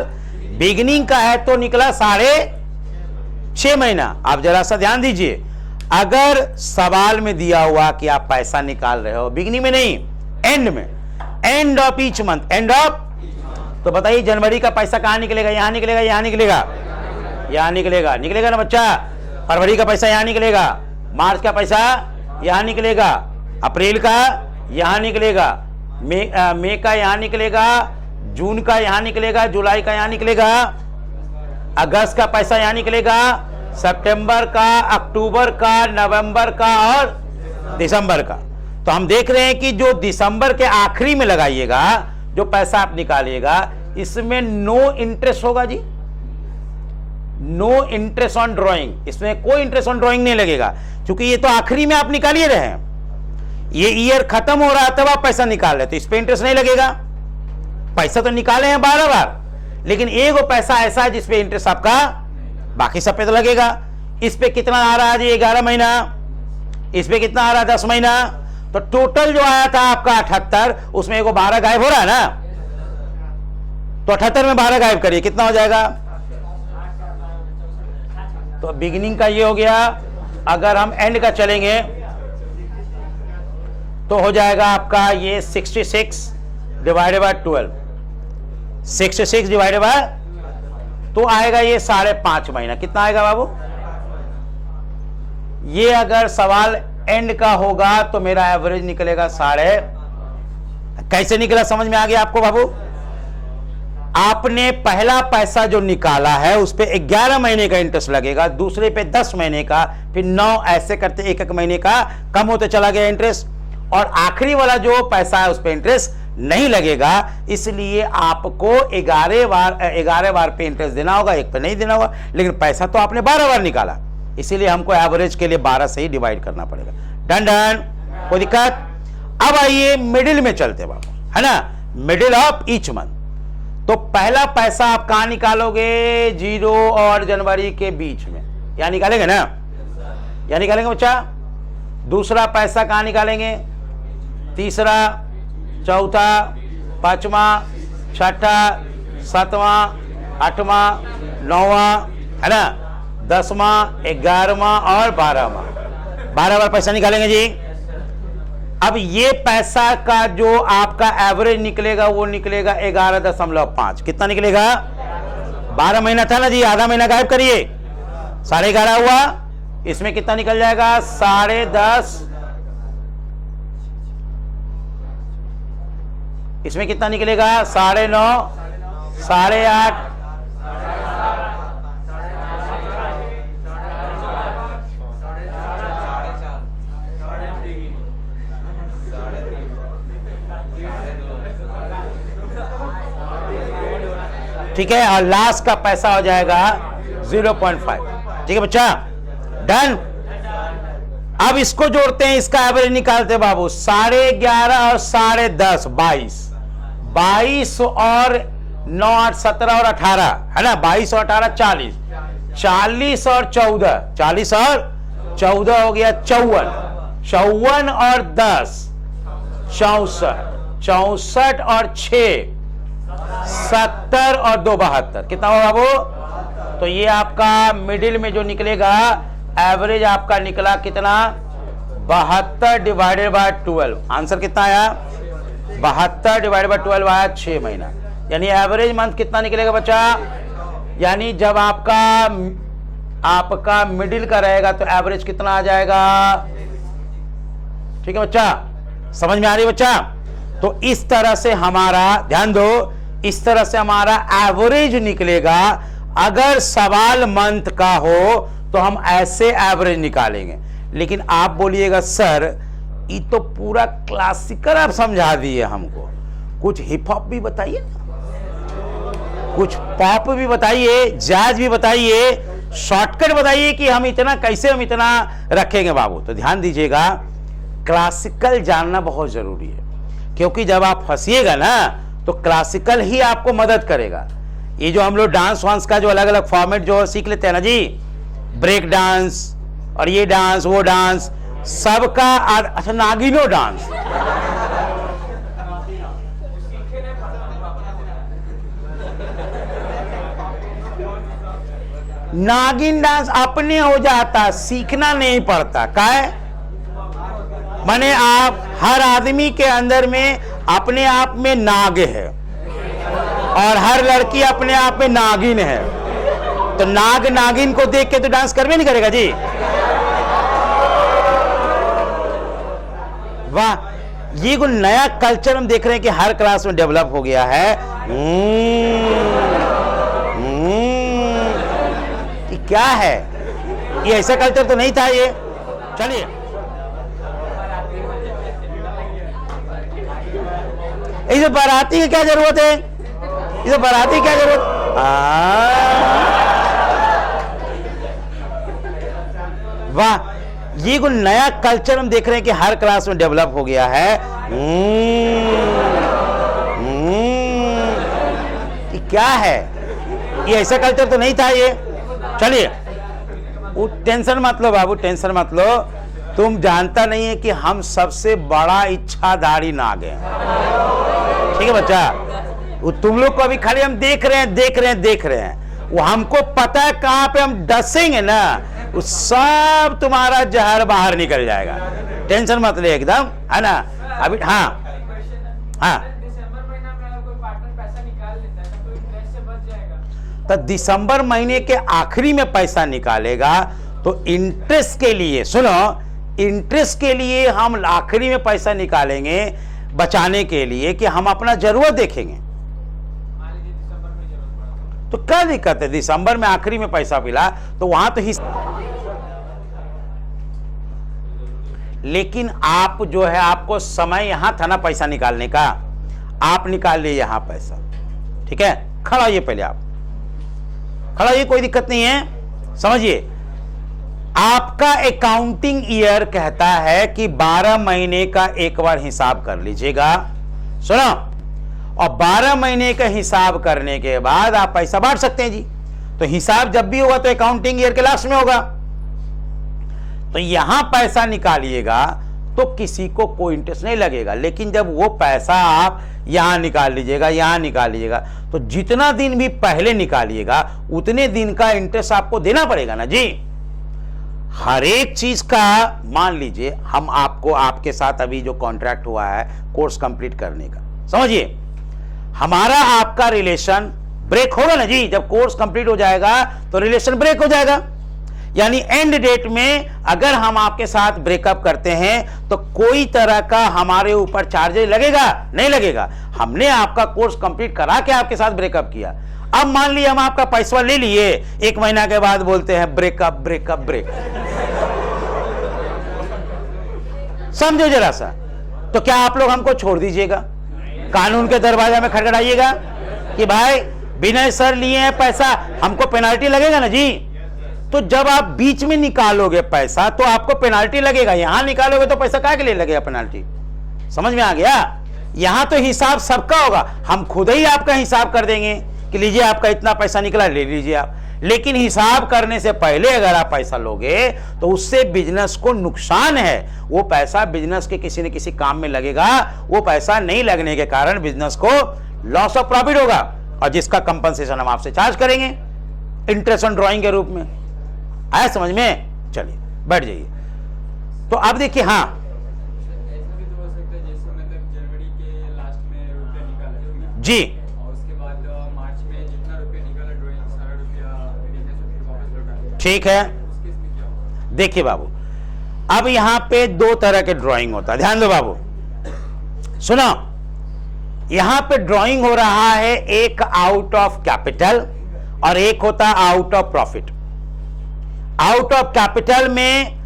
बिगिनिंग का है तो निकला 6.5 महीना। आप जरा सा ध्यान दीजिए, अगर सवाल में दिया हुआ कि आप पैसा निकाल रहे हो बिगिनिंग में नहीं, एंड में, end of each month, end of, तो बताइए जनवरी का पैसा कहां निकलेगा? यहां निकलेगा, यहां निकलेगा, यहां निकलेगा, निकलेगा ना बच्चा। फरवरी का पैसा यहां निकलेगा, मार्च का पैसा यहां निकलेगा, अप्रैल का यहां निकलेगा, मई का यहां निकलेगा, जून का यहां निकलेगा, जुलाई का यहां निकलेगा, अगस्त का पैसा यहां निकलेगा, सितंबर का, अक्टूबर का, नवंबर का और दिसंबर का। तो हम देख रहे हैं कि जो दिसंबर के आखिरी में लगाइएगा, जो पैसा आप निकालिएगा, इसमें नो इंटरेस्ट होगा जी, नो इंटरेस्ट ऑन ड्राइंग। इसमें कोई इंटरेस्ट ऑन ड्राइंग नहीं लगेगा, क्योंकि ये तो आखिरी में आप निकालिए रहे हैं। ये ईयर खत्म हो रहा है तब आप पैसा निकाल रहे, तो इस पे इंटरेस्ट नहीं लगेगा। पैसा तो निकाले हैं 12 बार, लेकिन एक वो पैसा ऐसा है जिसपे इंटरेस्ट आपका बाकी सब पे तो लगेगा। इस पे कितना आ रहा है जी? 11 महीना। इस पे कितना आ रहा है? 10 महीना। तो टोटल जो आया था आपका 78, उसमें एगो 12 गायब हो रहा है ना, तो 78 में 12 गायब करिए, कितना हो जाएगा? तो बिगिनिंग का ये हो गया, अगर हम एंड का चलेंगे तो हो जाएगा आपका ये 66 डिवाइडेड बाय 12, 66 डिवाइडेड बाय, तो आएगा ये 5.5 महीना। कितना आएगा बाबू? ये अगर सवाल एंड का होगा तो मेरा एवरेज निकलेगा कैसे निकला समझ में आ गया आपको बाबू? आपने पहला पैसा जो निकाला है उस पे 11 महीने का इंटरेस्ट लगेगा, दूसरे पे 10 महीने का, फिर 9, ऐसे करते एक एक महीने का कम होते चला गया इंटरेस्ट, और आखिरी वाला जो पैसा है उस पे इंटरेस्ट नहीं लगेगा। इसलिए आपको 11 बार पे इंटरेस्ट देना होगा, एक पे नहीं देना होगा। लेकिन पैसा तो आपने 12 बार निकाला, इसीलिए हमको एवरेज के लिए 12 से ही डिवाइड करना पड़ेगा। डन डन, कोई दिक्कत? अब आइए मिडिल में चलते बाबू, है ना, मिडिल ऑफ ईच मंथ। तो पहला पैसा आप कहां निकालोगे? 0 और जनवरी के बीच में, यहां निकालेंगे ना, यहां निकालेंगे बच्चा। दूसरा पैसा कहां निकालेंगे? तीसरा, चौथा, पांचवा, छठा, 7वां, 8वां, 9वां, है ना, 10वां, 11वां और 12वां, 12 बार पैसा निकालेंगे जी। अब ये पैसा का जो आपका एवरेज निकलेगा वो निकलेगा 11.5। कितना निकलेगा? 12 महीना था ना जी, आधा महीना गायब करिए, 11.5 हुआ। इसमें कितना निकल जाएगा? 10.5। इसमें कितना निकलेगा? 9.5, 8.5, ठीक है, और लास्ट का पैसा हो जाएगा 0.5। ठीक है बच्चा, डन। अब इसको जोड़ते हैं, इसका एवरेज निकालते हैं बाबू। 11.5 और 10.5 22 और 9 8 17 और 18, है ना, 22 और 18 40, 40 और 14, 40 और 14 हो गया 54, 54 और 10 64, 64 और 6 70 और 2 72। कितना होगा बाबू? तो ये आपका मिडिल में जो निकलेगा एवरेज आपका निकला कितना? 72 डिवाइडेड बाय 12। आंसर कितना आया? 72 डिवाइडेड बाय 12 आया 6 महीना। यानी एवरेज मंथ कितना निकलेगा बच्चा? यानी जब आपका मिडिल का रहेगा तो एवरेज कितना आ जाएगा? ठीक है बच्चा, समझ में आ रही है बच्चा? तो इस तरह से हमारा, ध्यान दो, इस तरह से हमारा एवरेज निकलेगा। अगर सवाल मंथ का हो तो हम ऐसे एवरेज निकालेंगे। लेकिन आप बोलिएगा सर ये तो पूरा क्लासिकल आप समझा दिए हमको, कुछ हिप हॉप भी बताइए ना, कुछ पॉप भी बताइए, जैज भी बताइए, शॉर्टकट बताइए कि हम इतना रखेंगे बाबू। तो ध्यान दीजिएगा, क्लासिकल जानना बहुत जरूरी है, क्योंकि जब आप फंसिएगा ना तो क्लासिकल ही आपको मदद करेगा। ये जो हम लोग डांस वांस का जो अलग अलग फॉर्मेट जो सीख लेते हैं ना जी, ब्रेक डांस और ये डांस वो डांस सबका, अच्छा नागिनो डांस, नागिन डांस अपने हो जाता, सीखना नहीं पड़ता। क्या है? माने आप हर आदमी के अंदर में अपने आप में नाग है और हर लड़की अपने आप में नागिन है, तो नाग नागिन को देख के तो डांस करवे नहीं करेगा जी। वाह, ये कोई नया कल्चर हम देख रहे हैं कि हर क्लास में डेवलप हो गया है। ये क्या है? ये ऐसा कल्चर तो नहीं था ये। चलिए, इसे बाराती की क्या जरूरत है? इसे बाराती की क्या जरूरत? वाह, ये कोई नया कल्चर हम देख रहे हैं कि हर क्लास में डेवलप हो गया है। ये क्या है? ये ऐसा कल्चर तो नहीं था ये। चलिए, वो टेंशन मत लो बाबू, टेंशन मत लो। तुम जानता नहीं है कि हम सबसे बड़ा इच्छाधारी नाग हैं। ठीक है बच्चा, वो तुम लोग को अभी खाली हम देख रहे हैं। वो हमको पता है कहां पे हम डसेंगे ना, उस सब तुम्हारा जहर बाहर निकल जाएगा, टेंशन मत ले एकदम, है ना। अभी हाँ हाँ, दिसंबर महीना में अगर कोई पार्टनर पैसा निकाल लेता है तो इंटरेस्ट से बच जाएगा। तो दिसंबर महीने के आखिरी में पैसा निकालेगा तो इंटरेस्ट के लिए, सुनो, इंटरेस्ट के लिए हम आखिरी में पैसा निकालेंगे बचाने के लिए कि हम अपना जरूरत देखेंगे। मान लीजिए दिसंबर में जरूरत पड़ा तो क्या दिक्कत है, दिसंबर में आखिरी में पैसा मिला तो वहां तो लेकिन आप जो है, आपको समय यहां था ना पैसा निकालने का, आप निकाल लिए यहां पैसा, ठीक है। खड़ा होइए पहले, आप खड़ा होइए, कोई दिक्कत नहीं है। समझिए, आपका अकाउंटिंग ईयर कहता है कि 12 महीने का एक बार हिसाब कर लीजिएगा, सुनो, और 12 महीने का हिसाब करने के बाद आप पैसा बांट सकते हैं जी। तो हिसाब जब भी होगा तो अकाउंटिंग ईयर के लास्ट में होगा। तो यहां पैसा निकालिएगा तो किसी को कोई इंटरेस्ट नहीं लगेगा, लेकिन जब वो पैसा आप यहां निकाल लीजिएगा, यहां निकाल लीजिएगा, तो जितना दिन भी पहले निकालिएगा उतने दिन का इंटरेस्ट आपको देना पड़ेगा ना जी। हर एक चीज का, मान लीजिए हम आपको, आपके साथ अभी जो कॉन्ट्रैक्ट हुआ है कोर्स कंप्लीट करने का, समझिए, हमारा आपका रिलेशन ब्रेक होगा ना जी। जब कोर्स कंप्लीट हो जाएगा तो रिलेशन ब्रेक हो जाएगा, यानी एंड डेट में अगर हम आपके साथ ब्रेकअप करते हैं तो कोई तरह का हमारे ऊपर चार्जेस लगेगा? नहीं लगेगा। हमने आपका कोर्स कंप्लीट करा के आपके साथ ब्रेकअप किया। अब मान लीजिए हम आपका पैसा ले लिए, 1 महीना के बाद बोलते हैं ब्रेकअप ब्रेकअप ब्रेकअप, समझो जरा सा, तो क्या आप लोग हमको छोड़ दीजिएगा? कानून के दरवाजा में खड़खड़ाइएगा कि भाई विनय सर लिए हैं पैसा, हमको पेनाल्टी लगेगा ना जी। तो जब आप बीच में निकालोगे पैसा तो आपको पेनाल्टी लगेगा, यहां निकालोगे तो पैसा क्या के लिए लगेगा पेनाल्टी? समझ में आ गया? यहां तो हिसाब सबका होगा, हम खुद ही आपका हिसाब कर देंगे कि लीजिए आपका इतना पैसा निकला, ले लीजिए आप। लेकिन हिसाब करने से पहले अगर आप पैसा लोगे तो उससे बिजनेस को नुकसान है। वो पैसा बिजनेस के किसी न किसी काम में लगेगा, वो पैसा नहीं लगने के कारण बिजनेस को लॉस ऑफ प्रॉफिट होगा, और जिसका कंपनसेशन हम आपसे चार्ज करेंगे इंटरेस्ट ऑन ड्रॉइंग के रूप में। आया समझ में? चलिए बैठ जाइए। तो अब देखिए, हाँ ऐसा भी तो हो सकता है जैसे मतलब जनवरी के लास्ट में रुपया निकाला जी, और उसके बाद मार्च में जितना रुपया निकाला ड्राइंग सारा रुपया बिजनेस में फिर वापस लौटा दिया। ठीक है। उस केस में क्या होगा? देखिए बाबू, अब यहां पे 2 तरह के ड्राइंग होता है, ध्यान दो बाबू, सुनो। यहां पे ड्राइंग हो रहा है एक आउट ऑफ कैपिटल और एक होता है out of profit. Out of capital में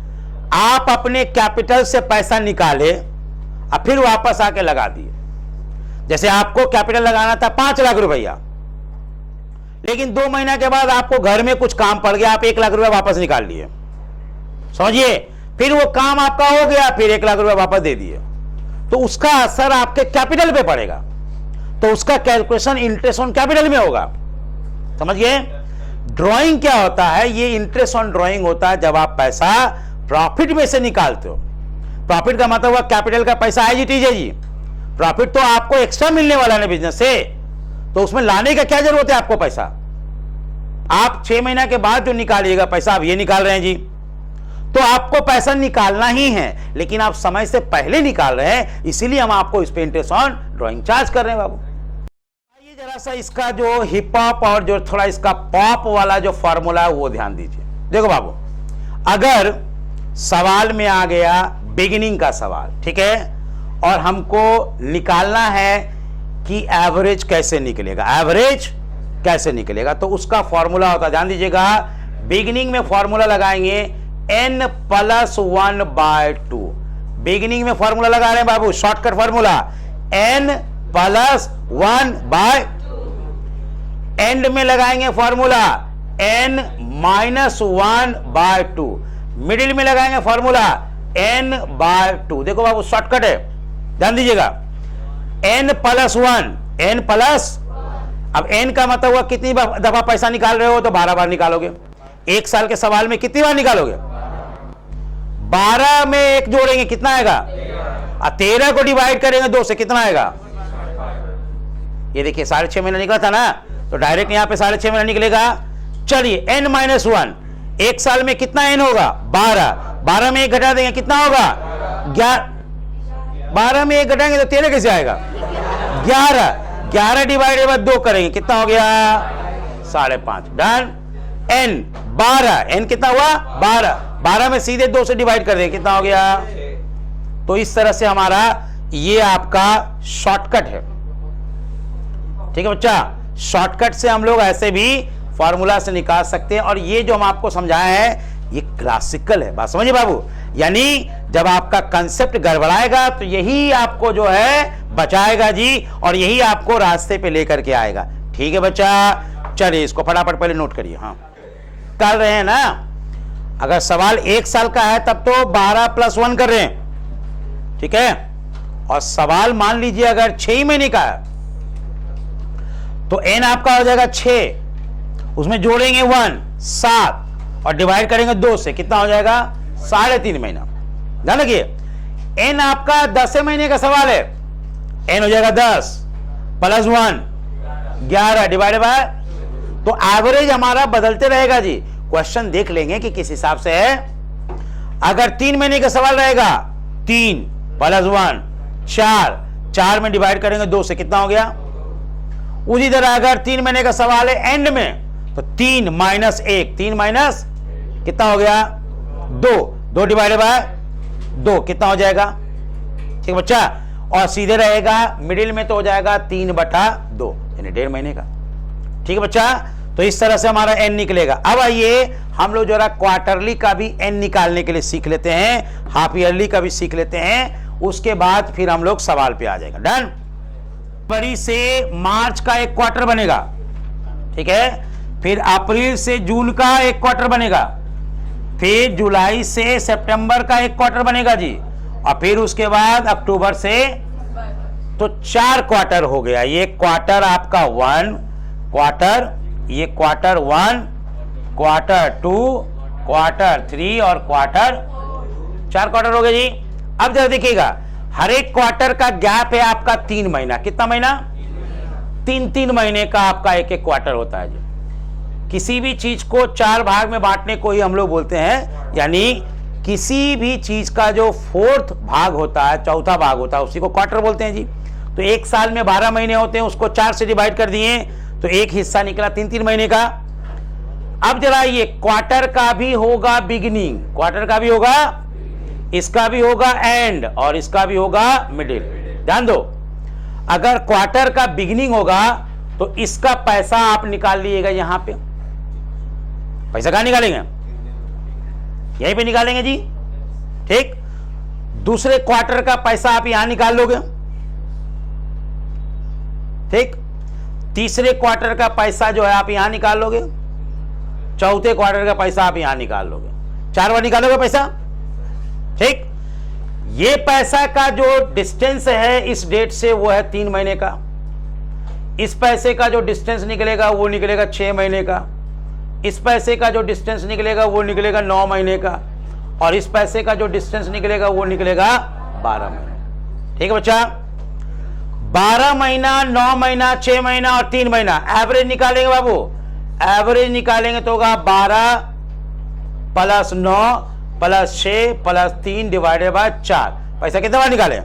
आप अपने कैपिटल से पैसा निकाले और फिर वापस आके लगा दिए। जैसे आपको कैपिटल लगाना था 5 लाख रुपया, लेकिन 2 महीना के बाद आपको घर में कुछ काम पड़ गया, आप 1 लाख रुपया वापस निकाल लिए, समझिए। फिर वो काम आपका हो गया, फिर 1 लाख रुपया वापस दे दिए, तो उसका असर आपके कैपिटल पे पड़ेगा, तो उसका कैलकुलेशन इंटरेस्ट ऑन कैपिटल में होगा, समझ गए? ड्राइंग क्या होता है? ये इंटरेस्ट ऑन ड्राइंग होता है जब आप पैसा प्रॉफिट में से निकालते हो। प्रॉफिट का मतलब हुआ कैपिटल का पैसा है जी, टीजे जी। प्रॉफिट तो आपको एक्स्ट्रा मिलने वाला है बिजनेस से, तो उसमें लाने का क्या जरूरत है आपको पैसा? आप 6 महीना के बाद जो निकालिएगा पैसा, आप ये निकाल रहे हैं जी, तो आपको पैसा निकालना ही है, लेकिन आप समय से पहले निकाल रहे हैं, इसीलिए हम आपको इस पे इंटरेस्ट ऑन ड्राइंग चार्ज कर रहे हैं बाबू। आइए जरा सा इसका जो हिप हॉप और जो थोड़ा इसका पॉप वाला जो फॉर्मूला है वो ध्यान दीजिए। देखो बाबू, अगर सवाल में आ गया बिगिनिंग का सवाल, ठीक है, और हमको निकालना है कि एवरेज कैसे निकलेगा, एवरेज कैसे निकलेगा, तो उसका फॉर्मूला होता है, ध्यान दीजिएगा, बिगिनिंग में फॉर्मूला लगाएंगे n+1/2। बिगिनिंग में फॉर्मूला लगा रहे हैं बाबू, शॉर्टकट फॉर्मूला n+1/2। एंड में लगाएंगे फॉर्मूला n-1/2। मिडिल में लगाएंगे फॉर्मूला n/2। देखो बाबू शॉर्टकट है, ध्यान दीजिएगा, n+1, n प्लस, अब n का मतलब हुआ कितनी दफा पैसा निकाल रहे हो, तो 12 बार निकालोगे। 1 साल के सवाल में कितनी बार निकालोगे? 12 में 1 जोड़ेंगे कितना आएगा, और 13 को डिवाइड करेंगे 2 से कितना आएगा? ये देखिए 6.5 महीना निकला था ना, तो डायरेक्ट यहां पे 6.5 महीना निकलेगा। चलिए n-1, एक साल में कितना एन होगा 12, 12 में एक घटा देंगे कितना होगा 11, 12 में एक घटाएंगे तो 13 कैसे आएगा 11, 11 डिवाइडेड बाय 2 करेंगे कितना हो गया 5.5। डन। एन 12, एन कितना हुआ 12, 12 में सीधे 2 से डिवाइड कर देंगे कितना हो गया। तो इस तरह से हमारा ये आपका शॉर्टकट है, ठीक है बच्चा। शॉर्टकट से हम लोग ऐसे भी फॉर्मूला से निकाल सकते हैं, और ये जो हम आपको समझाया है ये क्लासिकल है, बात समझिए बाबू। यानी जब आपका कंसेप्ट गड़बड़ाएगा तो यही आपको जो है बचाएगा जी, और यही आपको रास्ते पे लेकर के आएगा, ठीक है बच्चा। चलिए इसको फटाफट पहले नोट करिए। हाँ कर रहे हैं ना, अगर सवाल 1 साल का है तब तो 12 + 1 कर रहे हैं, ठीक है। और सवाल मान लीजिए अगर 6 महीने का है तो एन आपका हो जाएगा 6, उसमें जोड़ेंगे 1 7 और डिवाइड करेंगे 2 से कितना हो जाएगा 3.5 महीना। ध्यान रखिए एन आपका 10 महीने का सवाल है, एन हो जाएगा 10 + 1 11 डिवाइड बाय, तो एवरेज हमारा बदलते रहेगा जी। क्वेश्चन देख लेंगे कि किस हिसाब से है। अगर 3 महीने का सवाल रहेगा 3 + 1 4, 4 में डिवाइड करेंगे 2 से कितना हो गया। उसी तरह अगर 3 महीने का सवाल है एंड में तो 3 - 1, 3 माइनस कितना हो गया 2, 2 डिवाइडेड बाय 2 कितना हो जाएगा, ठीक है बच्चा। और सीधे रहेगा मिडिल में तो हो जाएगा 3/2 यानी 1.5 महीने का, ठीक है बच्चा। तो इस तरह से हमारा एन निकलेगा। अब आइए हम लोग जरा क्वार्टरली का भी एन निकालने के लिए सीख लेते हैं, हाफ ईयरली का भी सीख लेते हैं, उसके बाद फिर हम लोग सवाल पे आ जाएगा। डन। फरवरी से मार्च का एक क्वार्टर बनेगा, ठीक है। फिर अप्रैल से जून का एक क्वार्टर बनेगा, फिर जुलाई से सितंबर का एक क्वार्टर बनेगा जी, और फिर उसके बाद अक्टूबर से, तो 4 क्वार्टर हो गया। ये क्वार्टर आपका 1 क्वार्टर, ये क्वार्टर 1 क्वार्टर 2 क्वार्टर 3 और क्वार्टर 4 क्वार्टर हो गए जी। अब जरा देखिएगा हर एक क्वार्टर का गैप है आपका 3 महीना, कितना महीना 3 महीने का आपका एक एक क्वार्टर होता है जी। किसी भी चीज को 4 भाग में बांटने को ही हम लोग बोलते हैं, यानी किसी भी चीज का जो 4th भाग होता है, चौथा भाग होता है, उसी को क्वार्टर बोलते हैं जी। तो एक साल में 12 महीने होते हैं, उसको 4 से डिवाइड कर दिए तो एक हिस्सा निकला 3 महीने का। अब जरा ये क्वार्टर का भी होगा बिगिनिंग, क्वार्टर का भी होगा, इसका भी होगा एंड, और इसका भी होगा मिडिल। ध्यान दो, अगर क्वार्टर का बिगिनिंग होगा तो इसका पैसा आप निकाल लीजिएगा यहां पे। पैसा कहां निकालेंगे, यहीं पे निकालेंगे जी, ठीक। दूसरे क्वार्टर का पैसा आप यहां निकाल लोगे, ठीक। तीसरे क्वार्टर का पैसा जो है आप यहां निकाल लोगे, चौथे क्वार्टर का पैसा आप यहां निकाल लोगे, 4 बार निकालोगे पैसा, ठीक। ये पैसा का जो डिस्टेंस है इस डेट से वो है 3 महीने का। इस पैसे का जो डिस्टेंस निकलेगा वो निकलेगा 6 महीने का। इस पैसे का जो डिस्टेंस निकलेगा वो निकलेगा 9 महीने का, और इस पैसे का जो डिस्टेंस निकलेगा वो निकलेगा 12 महीने, ठीक है बच्चा। 12 महीना, 9 महीना, 6 महीना और 3 महीना एवरेज निकालेंगे बाबू। एवरेज निकालेंगे तो होगा 12 + 9 + 6 + 3 डिवाइडेड बाय 4। पैसा कितने बार निकाले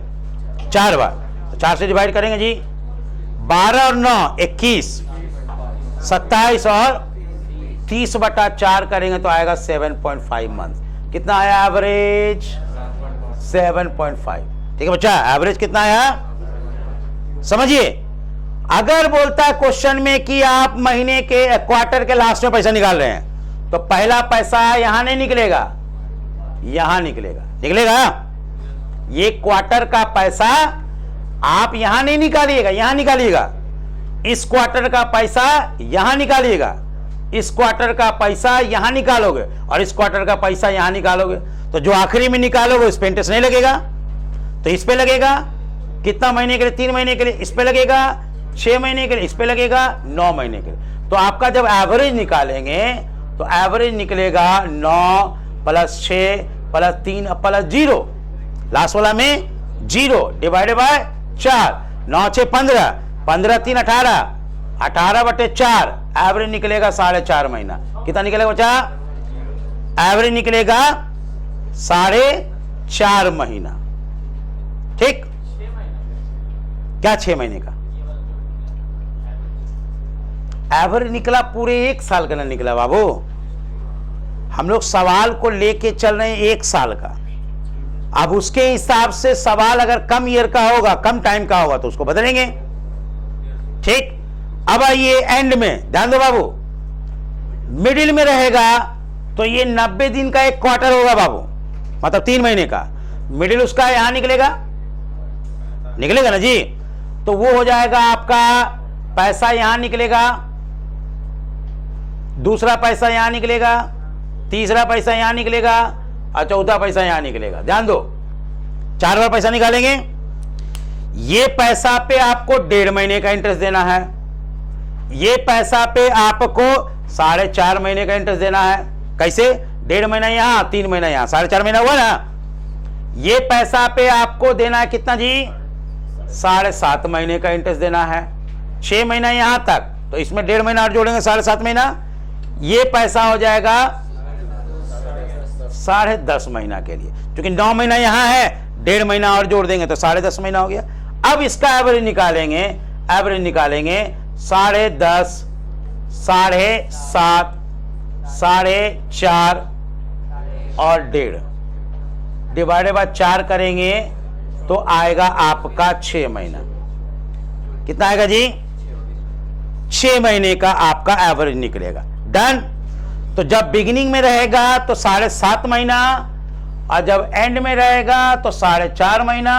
4 बार, तो 4 से डिवाइड करेंगे जी। 12 और 9 21, 27 और 30/4 करेंगे तो आएगा 7.5 मंथ। कितना आया एवरेज 7.5, ठीक है बच्चा। एवरेज कितना आया समझिए। अगर बोलता है क्वेश्चन में कि आप महीने के क्वार्टर के लास्ट में पैसा निकाल रहे हैं तो पहला पैसा यहां नहीं निकलेगा, यहां निकलेगा, निकलेगा। ये क्वार्टर का पैसा आप यहां नहीं निकालिएगा, यहां निकालिएगा। इस क्वार्टर का पैसा यहां निकालिएगा, इस क्वार्टर का पैसा यहां निकालोगे, और इस क्वार्टर का पैसा यहां निकालोगे। तो जो आखिरी में निकालोगे इस पे इंटरेस्ट नहीं लगेगा, तो इस पे लगेगा। कितना महीने के लिए 3 महीने के लिए इस पे लगेगा, 6 महीने के लिए इस पे लगेगा, 9 महीने के लिए। तो आपका जब एवरेज निकालेंगे तो एवरेज निकलेगा 9 + 6 + 3 + 0, लास्ट वाला में 0 डिवाइडेड बाय 4। 9 6 15, 15 3 18, 18/4 एवरेज निकलेगा 4.5 महीना। कितना निकलेगा बच्चा एवरेज निकलेगा 4.5 महीना। ठीक, 6 महीना क्या 6 महीने का एवरेज निकला? पूरे 1 साल का ना निकला बाबू। हम लोग सवाल को लेके चल रहे हैं 1 साल का। अब उसके हिसाब से सवाल अगर कम ईयर का होगा, कम टाइम का होगा, तो उसको बदलेंगे। ठीक, अब आइए एंड में, ध्यान दो बाबू, मिडिल में रहेगा तो ये 90 दिन का 1 क्वार्टर होगा बाबू, मतलब 3 महीने का। मिडिल उसका यहां निकलेगा, निकलेगा ना जी। तो वो हो जाएगा आपका पैसा यहां निकलेगा, दूसरा पैसा यहां निकलेगा, तीसरा पैसा यहां निकलेगा और चौथा पैसा यहां निकलेगा। ध्यान दो, 4 बार पैसा निकालेंगे। ये पैसा पे आपको 1.5 महीने का इंटरेस्ट देना है, ये पैसा पे आपको 4.5 महीने का इंटरेस्ट देना है। कैसे? 1.5 महीना यहां, 3 महीना यहां, 4.5 महीना हुआ ना। ये पैसा पे आपको देना है कितना जी? 7.5 महीने का इंटरेस्ट देना है। 6 महीना यहां तक, तो इसमें 1.5 महीना और जोड़ेंगे, 7.5 महीना। ये पैसा हो जाएगा 10.5 महीना के लिए, क्योंकि 9 महीना यहां है, 1.5 महीना और जोड़ देंगे तो 10.5 महीना हो गया। अब इसका एवरेज निकालेंगे, एवरेज निकालेंगे 10.5, 7.5, 4.5 और 1.5 डिवाइडेड बाय 4 करेंगे तो आएगा आपका 6 महीना। कितना आएगा जी? 6 महीने का आपका एवरेज निकलेगा। डन। तो जब बिगिनिंग में रहेगा तो 7.5 महीना, और जब एंड में रहेगा तो 4.5 महीना,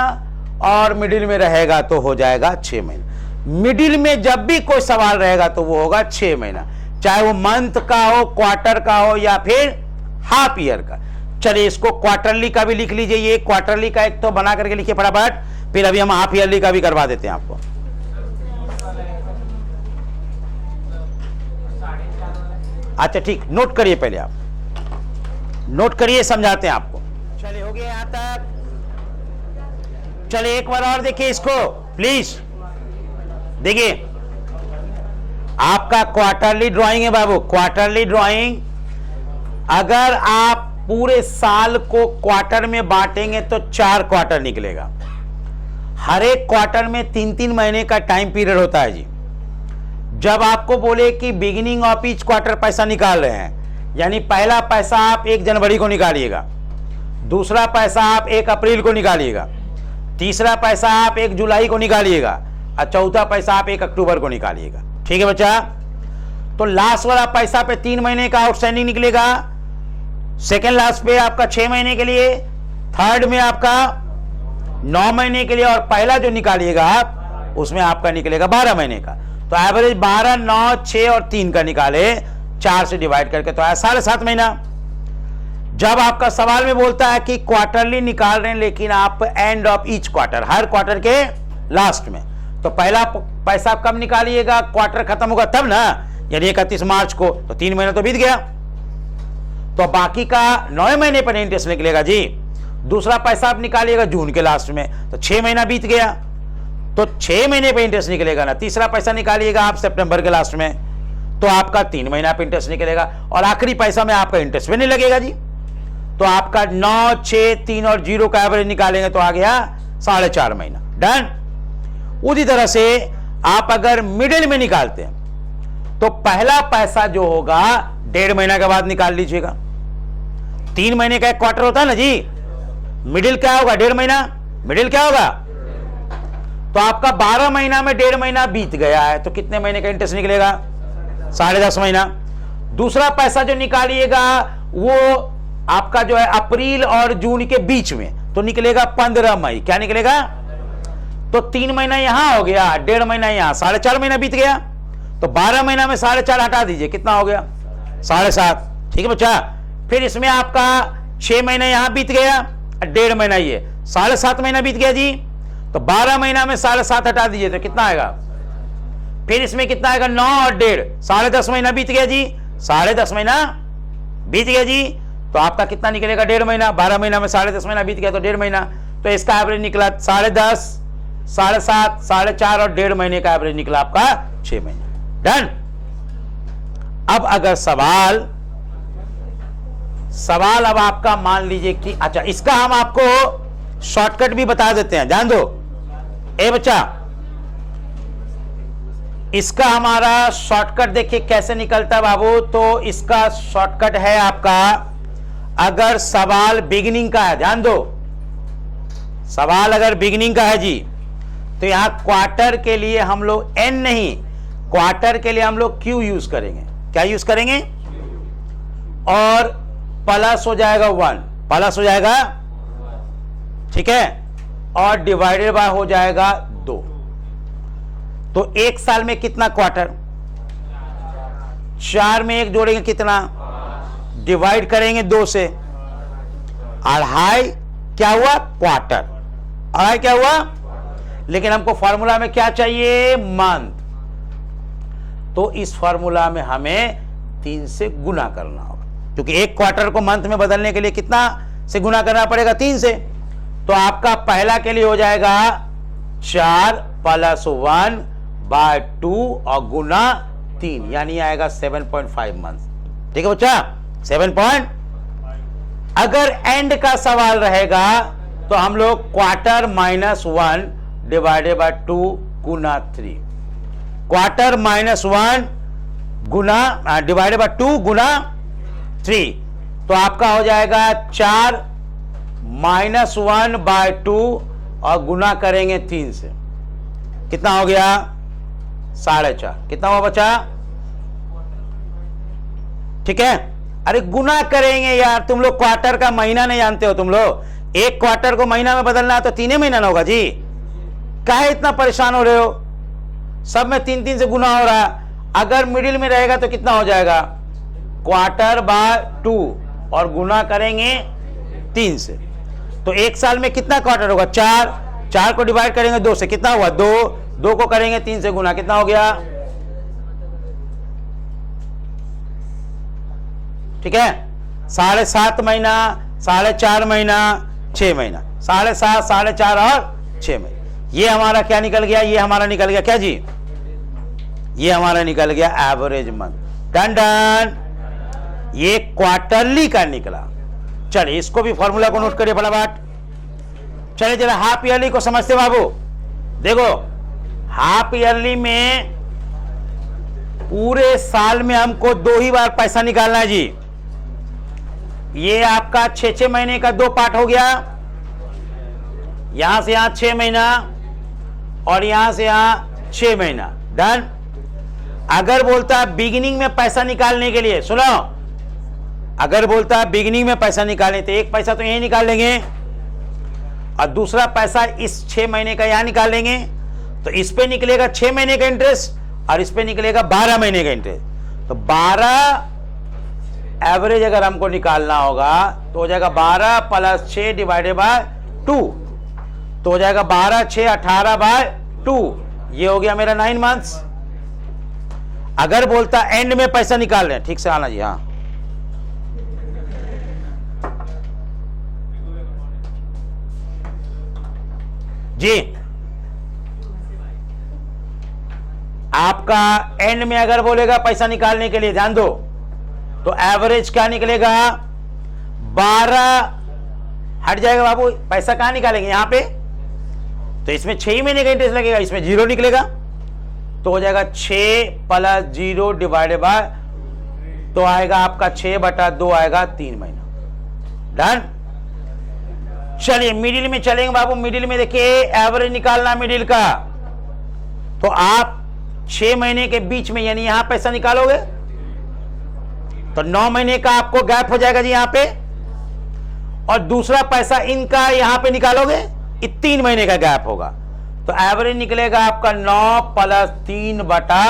और मिडिल में रहेगा तो हो जाएगा 6 महीना। मिडिल में जब भी कोई सवाल रहेगा तो वो होगा 6 महीना, चाहे वो मंथ का हो, क्वार्टर का हो या फिर हाफ ईयर का। चलिए इसको क्वार्टरली का भी लिख लीजिए। ये क्वार्टरली का एक तो बना करके लिखिए फटाफट, फिर अभी हम हाफ ईयरली का भी करवा देते हैं आपको। 4.5 वाला। अच्छा ठीक, नोट करिए, पहले आप नोट करिए, समझाते हैं आपको। चलिए हो गया यहां तक। चलिए एक बार और देखिए इसको प्लीज। देखिए आपका क्वार्टरली ड्राइंग है बाबू, क्वार्टरली ड्राइंग। अगर आप पूरे साल को क्वार्टर में बांटेंगे तो 4 क्वार्टर निकलेगा। हर एक क्वार्टर में 3-3 महीने का टाइम पीरियड होता है जी। जब आपको बोले कि बिगिनिंग ऑफ ईच क्वार्टर पैसा निकाल रहे हैं, यानी पहला पैसा आप 1 जनवरी को निकालिएगा, दूसरा पैसा आप 1 अप्रैल को निकालिएगा, तीसरा पैसा आप 1 जुलाई को निकालिएगा, और चौथा पैसा आप 1 अक्टूबर को निकालिएगा। ठीक है बच्चा? तो लास्ट वाला पैसा पे 3 महीने का आउटस्टैंडिंग निकलेगा, सेकेंड लास्ट पे आपका 6 महीने के लिए, थर्ड में आपका 9 महीने के लिए, और पहला जो निकालिएगा आप उसमें आपका निकलेगा 12 महीने का। तो एवरेज 12, 9, 6 और 3 का निकाले, 4 से डिवाइड करके तो आया 7.5 महीना। जब आपका सवाल में बोलता है कि क्वार्टरली निकाल रहे हैं लेकिन आप end of each quarter, her quarter के लास्ट में, तो पहला पैसा कब निकालिएगा? क्वार्टर खत्म होगा तब ना, यानी 31 मार्च को, तो 3 महीना तो बीत गया। तो बाकी का 9 महीने पर इंटरेस्ट निकलेगा जी। दूसरा पैसा आप निकालिएगा जून के लास्ट में, तो 6 महीना बीत गया, तो 6 महीने पे इंटरेस्ट निकलेगा ना। तीसरा पैसा निकालिएगा आप सितंबर के लास्ट में, तो आपका 3 महीना पे इंटरेस्ट निकलेगा, और आखिरी पैसा में आपका इंटरेस्ट भी नहीं लगेगा जी। तो आपका 9, 6, 3 और 0 का एवरेज निकालेंगे तो आ गया 4.5 महीना। डन। उसी तरह से आप अगर मिडिल में निकालते हैं तो पहला पैसा जो होगा 1.5 महीना के बाद निकाल लीजिएगा। 3 महीने का 1 क्वार्टर होता है ना जी। मिडिल क्या होगा? 1.5 महीना। मिडिल क्या होगा? तो आपका 12 महीना में 1.5 महीना बीत गया है, तो कितने महीने का इंटरेस्ट निकलेगा? 10.5 महीना। दूसरा पैसा जो निकालिएगा वो आपका जो है अप्रैल और जून के बीच में, तो निकलेगा 15 मई। क्या निकलेगा? तो 3 महीना यहां हो गया, 1.5 महीना यहां, 4.5 महीना बीत गया। तो 12 महीना में 4.5 हटा दीजिए, कितना हो गया? 7.5। ठीक है बच्चा? फिर इसमें आपका 6 महीना यहां बीत गया, 1.5 महीना ये, 7.5 महीना बीत गया जी। तो 12 महीना में 7.5 हटा दीजिए तो कितना आएगा? फिर इसमें कितना आएगा? 9 और 1.5, 10.5 महीना बीत गया जी। 10.5 महीना बीत गया जी। तो आपका कितना निकलेगा? 1.5 महीना। 12 महीना में 10.5 महीना बीत गया तो 1.5 महीना। तो इसका एवरेज निकला 10.5, 7.5, 4.5 और 1.5 महीने का एवरेज निकला आपका 6 महीने। डन। अब अगर सवाल सवाल अब आपका मान लीजिए कि अच्छा, इसका हम आपको शॉर्टकट भी बता देते हैं, ध्यान दो। ए बच्चा, इसका हमारा शॉर्टकट देखिए कैसे निकलता है बाबू। तो इसका शॉर्टकट है आपका, अगर सवाल बिगिनिंग का है, ध्यान दो, सवाल अगर बिगिनिंग का है जी, तो यहां क्वार्टर के लिए हम लोग एन नहीं, क्वार्टर के लिए हम लोग क्यू यूज करेंगे। क्या यूज करेंगे? और प्लस हो जाएगा 1, प्लस हो जाएगा, ठीक है, और डिवाइडेड बाय हो जाएगा 2। तो एक साल में कितना क्वार्टर? 4 में 1 जोड़ेंगे कितना? डिवाइड करेंगे 2 से, अढ़ाई क्या हुआ? क्वार्टर। अढ़ाई क्या हुआ? लेकिन हमको फॉर्मूला में क्या चाहिए? मंथ। तो इस फॉर्मूला में हमें 3 से गुना करना होगा, क्योंकि एक क्वार्टर को मंथ में बदलने के लिए कितना से गुना करना पड़ेगा? 3 से। तो आपका पहला के लिए हो जाएगा 4 + 1 / 2 और गुना 3, यानी आएगा 7.5 मंथ। ठीक है बच्चा, 7. अगर एंड का सवाल रहेगा तो हम लोग quarter -1 divided by 2 Guna 3, quarter -1 Guna divided by 2 गुना 3, तो आपका हो जाएगा 4 -1 / 2 और गुना करेंगे 3 से, कितना हो गया? 4.5। कितना हुआ बच्चा? ठीक है। अरे गुना करेंगे यार, तुम लोग क्वार्टर का महीना नहीं जानते हो तुम लोग। एक क्वार्टर को महीना में बदलना है तो 3 महीना ना होगा जी, काहे इतना परेशान हो रहे हो? सब में 3 से गुना हो रहा है। अगर मिडिल में रहेगा तो कितना हो जाएगा? क्वार्टर / 2 और गुना करेंगे 3 से। तो एक साल में कितना क्वार्टर होगा? 4 को डिवाइड करेंगे 2 से, कितना हुआ? 2 को करेंगे 3 से गुना, कितना हो गया? ठीक है, 7.5 महीना, 4.5 महीना, 6 महीना, 7.5, 4.5 और 6 महीने। ये हमारा क्या निकल गया? ये हमारा निकल गया क्या जी? ये हमारा निकल गया एवरेज मंथ। डन डन, ये क्वार्टरली का निकला। चलिए इसको भी फॉर्मूला को नोट करिए फटाफट। चलिए जरा हाफ ईयरली को समझते बाबू। देखो हाफ ईयरली में पूरे साल में हमको 2 ही बार पैसा निकालना है जी। ये आपका 6 महीने का 2 पार्ट हो गया, यहां से यहां 6 महीना और यहां से यहां 6 महीना। डन। अगर बोलता है बिगिनिंग में पैसा निकालने के लिए, सुनो, अगर बोलता है बिगिनिंग में पैसा निकालने, तो एक पैसा तो यही निकाल लेंगे और दूसरा पैसा इस 6 महीने का यहां निकाल लेंगे। तो इस पे निकलेगा 6 महीने का इंटरेस्ट और इस पे निकलेगा 12 महीने का इंटरेस्ट। तो 12 एवरेज अगर हमको निकालना होगा तो हो जाएगा 12 + 6 डिवाइडेड बाय 2, तो हो जाएगा 12 6 18 बाय 2। ये हो गया मेरा 9 मंथ्स। अगर बोलता एंड में पैसा निकाल रहे हैं, ठीक से आना जी, हाँ जी, आपका एंड में अगर बोलेगा पैसा निकालने के लिए, ध्यान दो, तो एवरेज क्या निकलेगा? 12 हट जाएगा बाबू, पैसा कहां निकालेंगे? यहां पे, तो इसमें 6 महीने का इंटरेस्ट लगेगा, इसमें 0 निकलेगा, तो हो जाएगा 6 + 0 डिवाइडेड बाय, तो आएगा आपका 6/2 आएगा 3 महीना। डन। चलिए मिडिल में चलेंगे बाबू। मिडिल में देखिए एवरेज निकालना मिडिल का, तो आप 6 महीने के बीच में यानी यहां पैसा निकालोगे तो 9 महीने का आपको गैप हो जाएगा जी यहां पे, और दूसरा पैसा इनका यहां पे निकालोगे, ये 3 महीने का गैप होगा। तो एवरेज निकलेगा आपका 9 + 3 बटा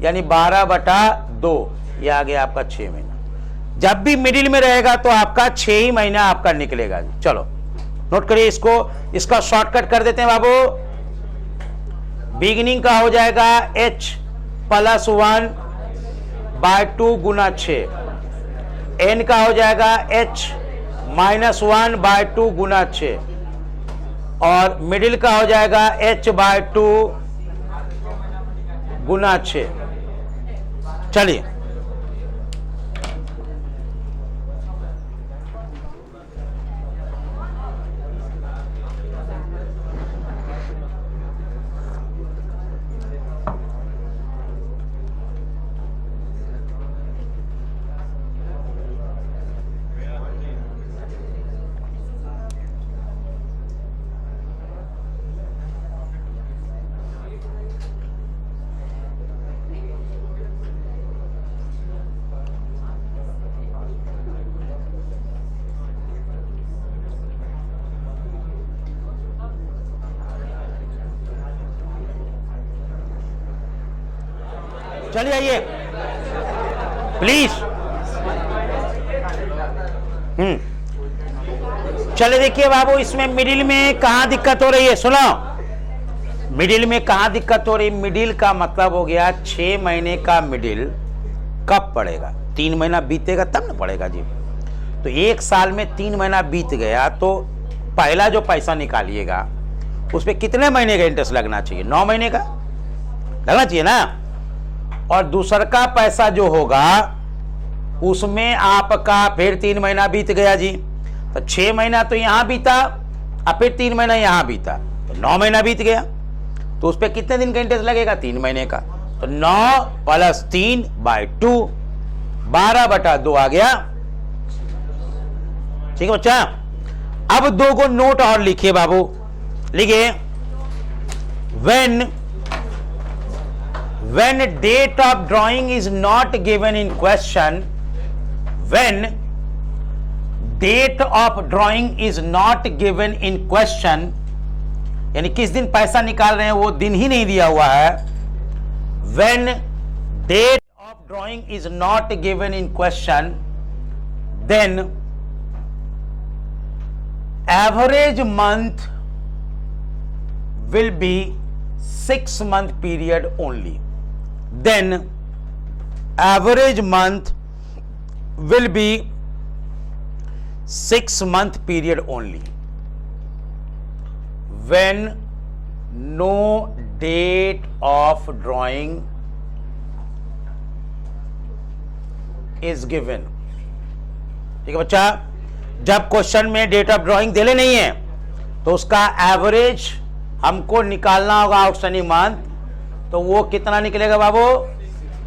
यानी 12/2, ये आ गया आपका 6 महीना। जब भी मिडिल में रहेगा तो आपका 6 ही महीना आपका निकलेगा। चलो नोट करिए इसको, इसका शॉर्टकट कर देते हैं बाबू। बिगिनिंग का हो जाएगा h + 1 / 2 गुना 6, एन का हो जाएगा h - 1 / 2 गुना 6, और मिडिल का हो जाएगा h/2 गुना 6। चलिए चलिए आइए प्लीज। चले देखिए बाबू, इसमें मिडिल में कहां दिक्कत हो रही है, सुनो। मिडिल में कहां दिक्कत हो रही है? मिडिल का मतलब हो गया 6 महीने का मिडिल कब पड़ेगा? 3 महीना बीतेगा तब ना पड़ेगा जी। तो 1 साल में 3 महीना बीत गया तो पहला जो पैसा निकालिएगा उस पर कितने महीने का इंटरेस्ट लगना चाहिए? 9 महीने का लगना चाहिए ना। और दूसरा का पैसा जो होगा उसमें आपका फिर 3 महीना बीत गया जी, तो 6 महीना तो यहां बीता और फिर 3 महीना यहां बीता, तो 9 महीना बीत गया। तो उस पर कितने दिन का इंटरेस्ट लगेगा? 3 महीने का। तो 9 + 3/2, 12/2 आ गया। ठीक है बच्चा। अब 2 को नोट और लिखिए बाबू, लिखिए when date of drawing is not given in question, when date of drawing is not given in question, यानी किस दिन पैसा निकाल रहे हैं वो दिन ही नहीं दिया हुआ है। when date of drawing is not given in question, then average month will be 6-month period only. Then average month will be 6-month period only when no date of drawing is given. ठीक है बच्चा। जब question में date of drawing देले नहीं है तो उसका एवरेज हमको निकालना होगा आउटस्टैंडिंग मंथ। तो वो कितना निकलेगा बाबू?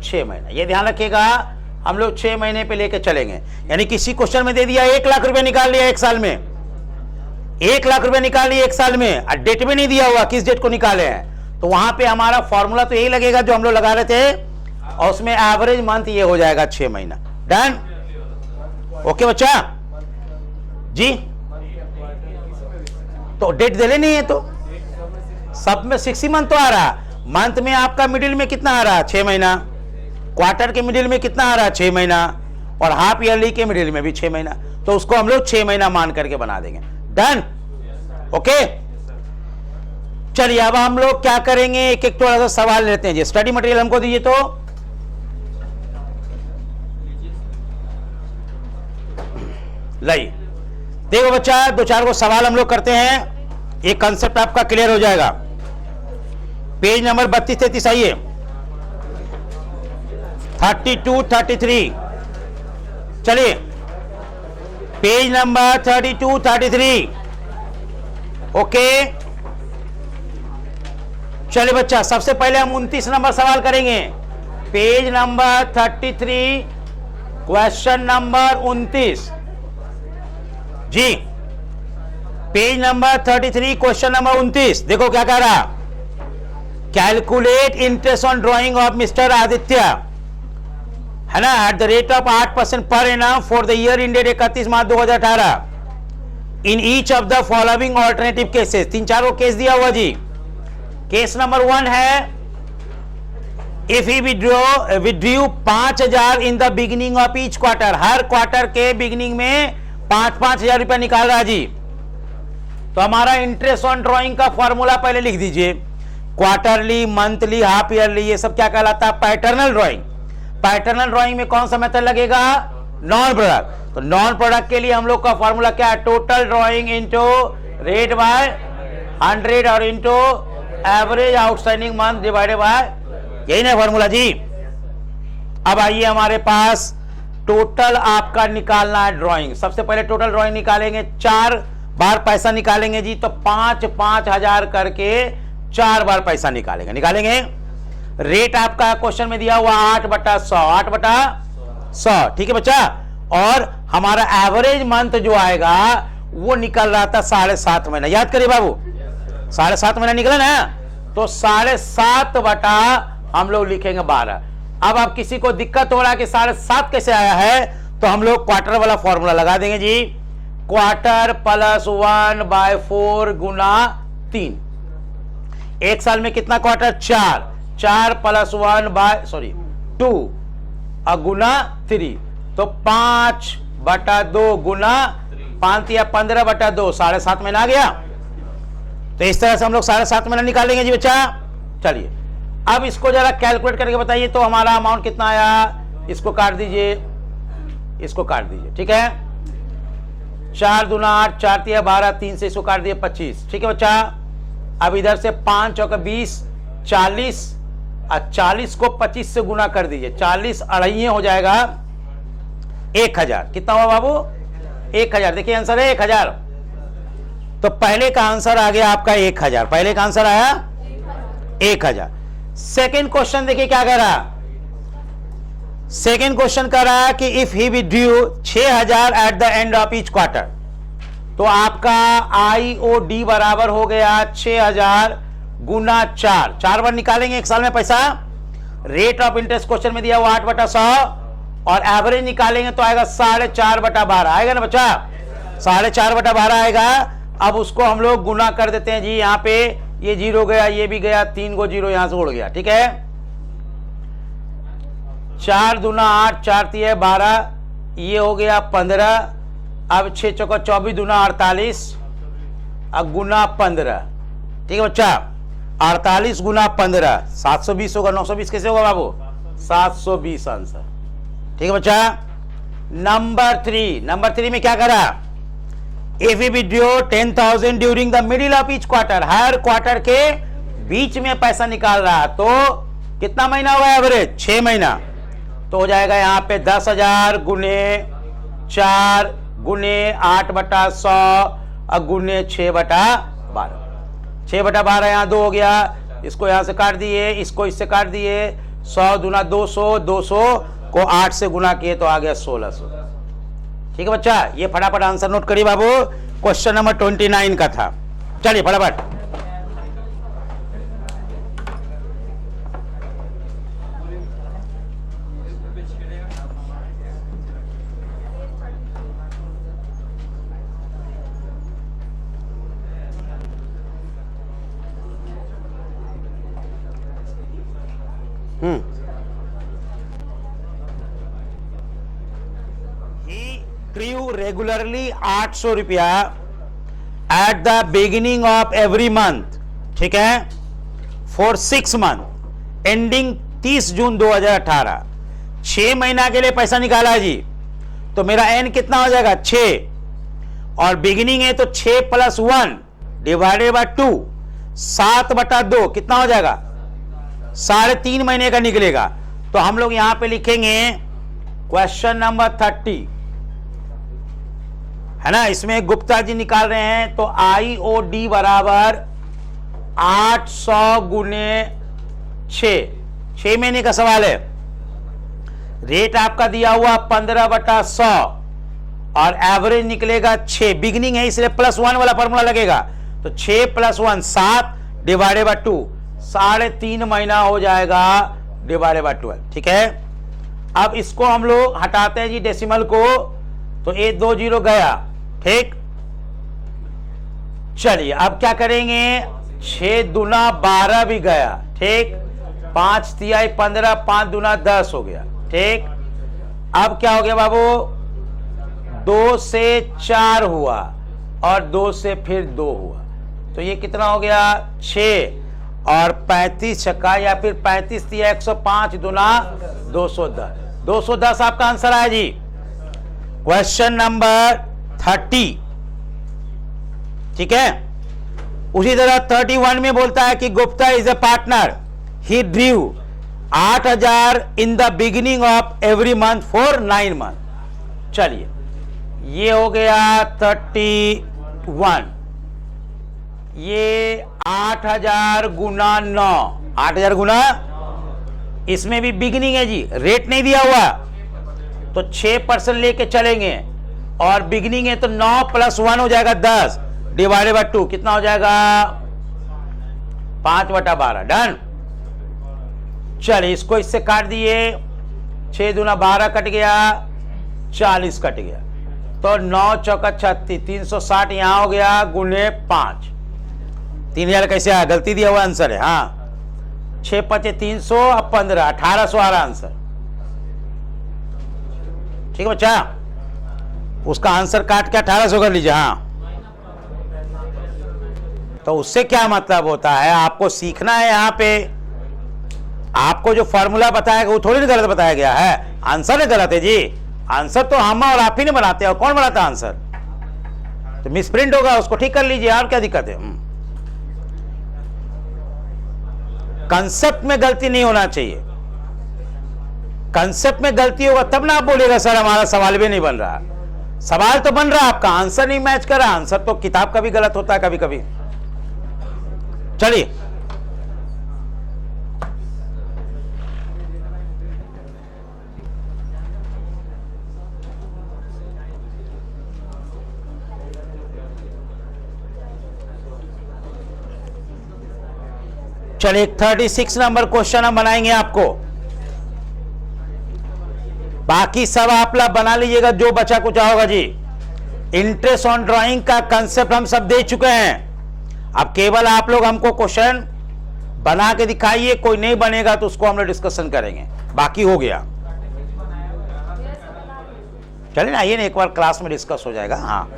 6 महीना। ये ध्यान रखिएगा, हम लोग 6 महीने पे लेके चलेंगे। यानी किसी क्वेश्चन में दे दिया 1 लाख रुपए निकाल लिया 1 साल में, 1 लाख रुपए निकाल लिए 1 साल में, और डेट भी नहीं दिया हुआ किस डेट को निकाले हैं, तो वहां पे हमारा फॉर्मूला तो यही लगेगा जो हम लोग लगा रहे थे, और उसमें एवरेज मंथ ये हो जाएगा 6 महीना। डन? ओके बच्चा जी। तो डेट दे लेनी है तो सब में 6 मंथ तो आ रहा। मंथ में आपका मिडिल में कितना आ रहा? 6 महीना। क्वार्टर के मिडिल में कितना आ रहा? 6 महीना। और हाफ ईयरली के मिडिल में भी 6 महीना। तो उसको हम लोग 6 महीना मान करके बना देंगे। डन? ओके। चलिए अब हम लोग क्या करेंगे, एक एक थोड़ा सा सवाल लेते हैं जी। स्टडी मटेरियल हमको दीजिए। तो लाई देखो बच्चा, 2-4 को सवाल हम लोग करते हैं, ये कंसेप्ट आपका क्लियर हो जाएगा। पेज नंबर 32-33 आइए, 32-33। चलिए पेज नंबर 32-33। ओके चलिए बच्चा, सबसे पहले हम 29 नंबर सवाल करेंगे। पेज नंबर 33 क्वेश्चन नंबर 29 जी। पेज नंबर 33 क्वेश्चन नंबर 29 देखो क्या कह रहा। Calculate interest on drawing of mister Aditya, है ना, at the rate of 8% per annum for the year ended 31 March 2018 in each of the following alternative cases. 3-4 को case दिया हुआ जी। Case number 1 है, if he withdrew 5,000 in the beginning of each quarter, her quarter के beginning में 5-5 हजार रुपया निकाल रहा जी। तो हमारा इंटरेस्ट ऑन ड्रॉइंग का फॉर्मूला पहले लिख दीजिए। क्वार्टरली, मंथली, हाफ ईयरली, ये सब क्या कहलाता है? Paternal drawing. पैटर्नल ड्राइंग में कौन सा मेथड लगेगा? Non product. तो नॉन प्रोडक्ट के लिए हम लोग का फॉर्मूला क्या है? Total drawing into rate by 100 और into average outstanding month divided by, यही ना फॉर्मूला जी। अब आइए हमारे पास टोटल आपका निकालना है ड्राइंग। सबसे पहले टोटल ड्राइंग निकालेंगे, 4 बार पैसा निकालेंगे जी। तो 5-5 हजार करके 4 बार पैसा निकालेंगे। रेट आपका क्वेश्चन में दिया हुआ 8/100, 8/100। ठीक है बच्चा। और हमारा एवरेज मंथ जो आएगा वो निकल रहा था 7.5 महीना। याद करिए बाबू, 7.5 महीना निकला ना, तो 7.5 हम लोग लिखेंगे 12। अब आप किसी को दिक्कत हो रहा है कि 7.5 कैसे आया है, तो हम लोग क्वार्टर वाला फॉर्मूला लगा देंगे जी। क्वार्टर + 1/4 गुना 3। 1 साल में कितना क्वार्टर? 4 + 1/, 2 गुना 3, तो 5/2 गुना 5 या 15/2, 7.5 महीना आ गया। तो इस तरह से हम लोग 7.5 महीना निकालेंगे जी बच्चा। चलिए अब इसको जरा कैलकुलेट करके बताइए तो हमारा अमाउंट कितना आया। इसको काट दीजिए, इसको काट दीजिए, ठीक है। 4 दूना 8, 4 तिया 12, 3 से इसको काट दिए 25, ठीक है बच्चा। अब इधर से 5 चौका 20, 40, और 40 को 25 से गुना कर दीजिए, 40 अढ़ाई हो जाएगा 1000। कितना हुआ बाबू? 1000। देखिए आंसर है 1000। तो पहले का आंसर आ गया आपका 1000, पहले का आंसर आया 1000। सेकेंड क्वेश्चन देखिए क्या कह रहा। सेकेंड क्वेश्चन कह रहा है कि if he withdrew 6000 at the end of each quarter, तो आपका IOD बराबर हो गया 6000 गुना 4। 4 बार निकालेंगे एक साल में पैसा। रेट ऑफ इंटरेस्ट क्वेश्चन में दिया हुआ 8/100, और एवरेज निकालेंगे तो आएगा 4.5/12 आएगा ना बच्चा, 4.5/12 आएगा। अब उसको हम लोग गुना कर देते हैं जी। यहां पे ये 0 गया, ये भी गया, 3 को 0 यहां से उड़ गया, ठीक है। 4 दूना 8, 4 तिया 12, ये हो गया 15। अब 6 चौका 24 दूना 48, अब गुना 15, ठीक है बच्चा। 48 गुना 15 720 होगा। 920 कैसे होगा बाबू? 720 आंसर, ठीक है बच्चा। नंबर 3 में क्या करा। If you withdraw 10,000 during the middle of each quarter, her quarter के बीच में पैसा निकाल रहा, तो कितना महीना हुआ एवरेज? 6 महीना। तो हो जाएगा यहां पे 10,000 गुने 4 गुने 8/100 और गुने 6/12। 6/12 यहां 2 हो गया, इसको यहां से काट दिए, इसको इससे काट दिए। 100 दूना 200, 200 को 8 से गुना किए तो आ गया 1600। ठीक है बच्चा, ये फटाफट आंसर नोट करिए बाबू। क्वेश्चन नंबर 29 का था। चलिए फटाफट। ड्यू रेगुलरली 800 रुपया at the beginning of every month, ठीक है, फॉर 6 मंथ एंडिंग 30 जून 2018। 6 महीना के लिए पैसा निकाला है जी। तो मेरा एन कितना हो जाएगा? 6, और बिगिनिंग है तो 6 + 1 डिवाइडेड बाय 2, 7/2 कितना हो जाएगा? 3.5 महीने का निकलेगा। तो हम लोग यहां पे लिखेंगे क्वेश्चन नंबर 30, है ना। इसमें गुप्ता जी निकाल रहे हैं, तो IOD बराबर 800 गुने 6 महीने का सवाल है। रेट आपका दिया हुआ 15/100 और एवरेज निकलेगा 6। बिगिनिंग है इसलिए +1 वाला फॉर्मूला लगेगा। तो 6 + 1 7 डिवाइडेड बाय 2, 3.5 महीना हो जाएगा डिवाइडेड बाय 12। ठीक है, अब इसको हम लोग हटाते हैं जी डेसिमल को, तो ये 2 0 गया। ठीक, चलिए अब क्या करेंगे? 6 दूना 12 भी गया। ठीक, 5 तिहाई 15, 5 दूना 10 हो गया। ठीक, अब क्या हो गया बाबू? 2 से 4 हुआ और 2 से फिर 2 हुआ, तो ये कितना हो गया? 6 और 35 छक्का या फिर 35 तिया 105 दूना 210। 210 आपका आंसर आया जी। Question number 30। ठीक है, उसी तरह 31 में बोलता है कि Gupta is a partner, he Drew 8000 in the beginning of every month for 9 month. चलिए, ये हो गया 31। ये 8000 गुना 9, 8000 गुना, इसमें भी बिगिनिंग है जी, रेट नहीं दिया हुआ, तो 6% लेके चलेंगे, और बिगिनिंग है तो 9 + 1 हो जाएगा 10 डिवाइडेड बाय 2, कितना हो जाएगा? 5/12। डन। चलिए, इसको इससे काट दिए, 6 दूना 12 कट गया, 40 कट गया, तो 9 चौका 36, 360 यहां हो गया गुने 5। 3000 कैसे आया? गलती दिया हुआ आंसर है। हाँ, 6 × 5 = 300 और 15 1800 आ रहा आंसर। ठीक है बच्चा, उसका आंसर काट के 1800 कर लीजिए। हाँ, तो उससे क्या मतलब होता है, आपको सीखना है। यहाँ पे आपको जो फॉर्मूला बताया गया वो थोड़ी ना गलत बताया गया है, आंसर है गलत है जी। आंसर तो हम और आप ही नहीं बनाते, और कौन बनाता है आंसर? तो मिसप्रिंट होगा, उसको ठीक कर लीजिए, और क्या दिक्कत है। कंसेप्ट में गलती नहीं होना चाहिए। कंसेप्ट में गलती होगा तब ना आप बोलेगा सर हमारा सवाल भी नहीं बन रहा। सवाल तो बन रहा है, आपका आंसर नहीं मैच कर रहा। आंसर तो किताब का भी गलत होता है कभी कभी। चलिए, चलिए 36 नंबर क्वेश्चन हम बनाएंगे आपको। बाकी सब आप लोग बना लीजिएगा जो बचा कुछ होगा जी। इंटरेस्ट ऑन ड्राइंग का कंसेप्ट हम सब दे चुके हैं। अब केवल आप लोग हमको क्वेश्चन बना के दिखाइए, कोई नहीं बनेगा तो उसको हम लोग डिस्कशन करेंगे, बाकी हो गया। चलिए ना, आइए ना, एक बार क्लास में डिस्कस हो जाएगा। हाँ,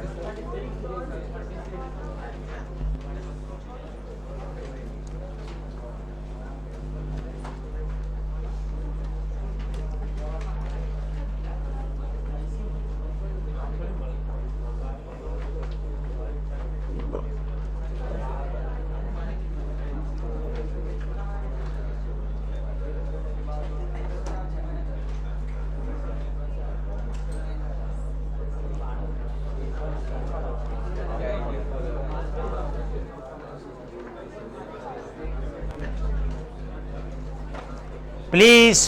प्लीज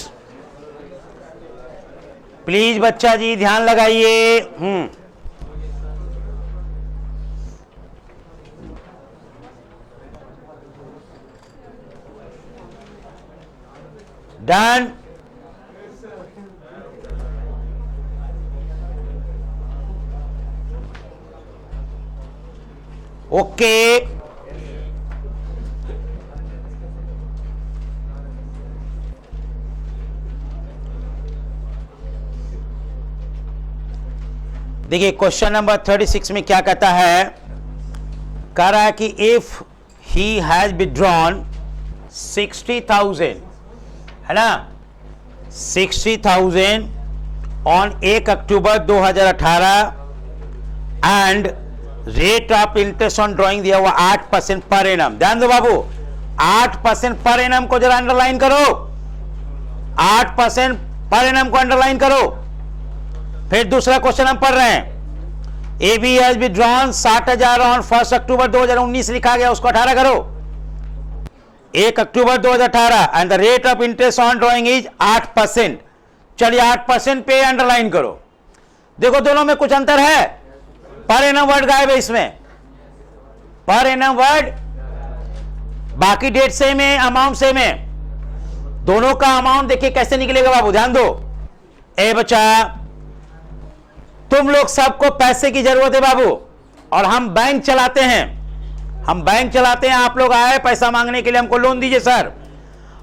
प्लीज बच्चा जी ध्यान लगाइए। डन। ओके, देखिए क्वेश्चन नंबर 36 में क्या कहता है, कह रहा है कि इफ ही हैज विड्रॉन 60,000, है ना, 60,000 on 1 October 2018 and rate of interest on drawing दिया हुआ 8% पर एनम। ध्यान दो बाबू, 8% पर एनम को जरा अंडरलाइन करो, 8% पर एनम को अंडरलाइन करो। फिर दूसरा क्वेश्चन हम पढ़ रहे हैं, A B has withdrawn 60,000 on 1 October 2019 लिखा गया, उसको 18 करो। 1 October 2018 and the rate of interest on drawing is 8%। चलिए 8% पे अंडरलाइन करो। देखो दोनों में कुछ अंतर है, पर एनम वर्ड गायब है इसमें, पर एनम वर्ड, बाकी डेट सेम है, अमाउंट सेम है। दोनों का अमाउंट देखिए कैसे निकलेगा बाबू, ध्यान दो। ए बच्चा, तुम लोग सबको पैसे की जरूरत है बाबू, और हम बैंक चलाते हैं, हम बैंक चलाते हैं। आप लोग आए पैसा मांगने के लिए, हमको लोन दीजिए सर।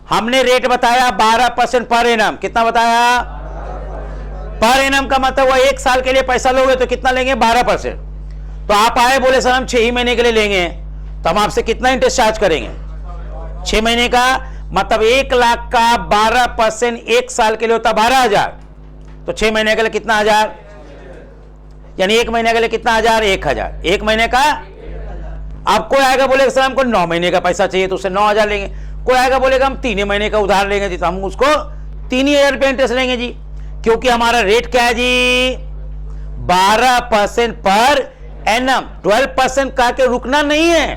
हमने रेट बताया 12% पर एनम। कितना बताया? पर एनम का मतलब हुआ 1 साल के लिए पैसा लोगे तो कितना लेंगे? 12%। तो आप आए बोले सर हम 6 ही महीने के लिए लेंगे, तो हम आपसे कितना इंटरेस्ट चार्ज करेंगे? 6 महीने का, मतलब 1 लाख का 12% 1 साल के लिए होता 12,000, तो 6 महीने के लिए कितना हजार, यानी 1 महीने के लिए कितना हजार? 1,000। 1 महीने का। अब कोई आएगा बोलेगा सर हमको 9 महीने का पैसा चाहिए, तो उससे 9,000 लेंगे। कोई आएगा बोलेगा हम 3 महीने का उधार लेंगे जी, तो हम उसको 3,000 रुपये इंटरेस्ट लेंगे जी, क्योंकि हमारा रेट क्या है जी? 12% पर एनम। 12% का के रुकना नहीं है,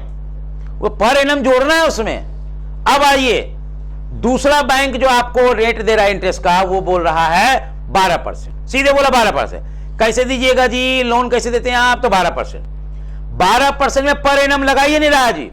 वो पर एनम जोड़ना है उसमें। अब आइए, दूसरा बैंक जो आपको रेट दे रहा है इंटरेस्ट का, वो बोल रहा है 12%, सीधे बोला 12%। कैसे दीजिएगा जी, लोन कैसे देते हैं आप? तो 12%। 12% में पर एनम लगाइए नहीं रहा जी।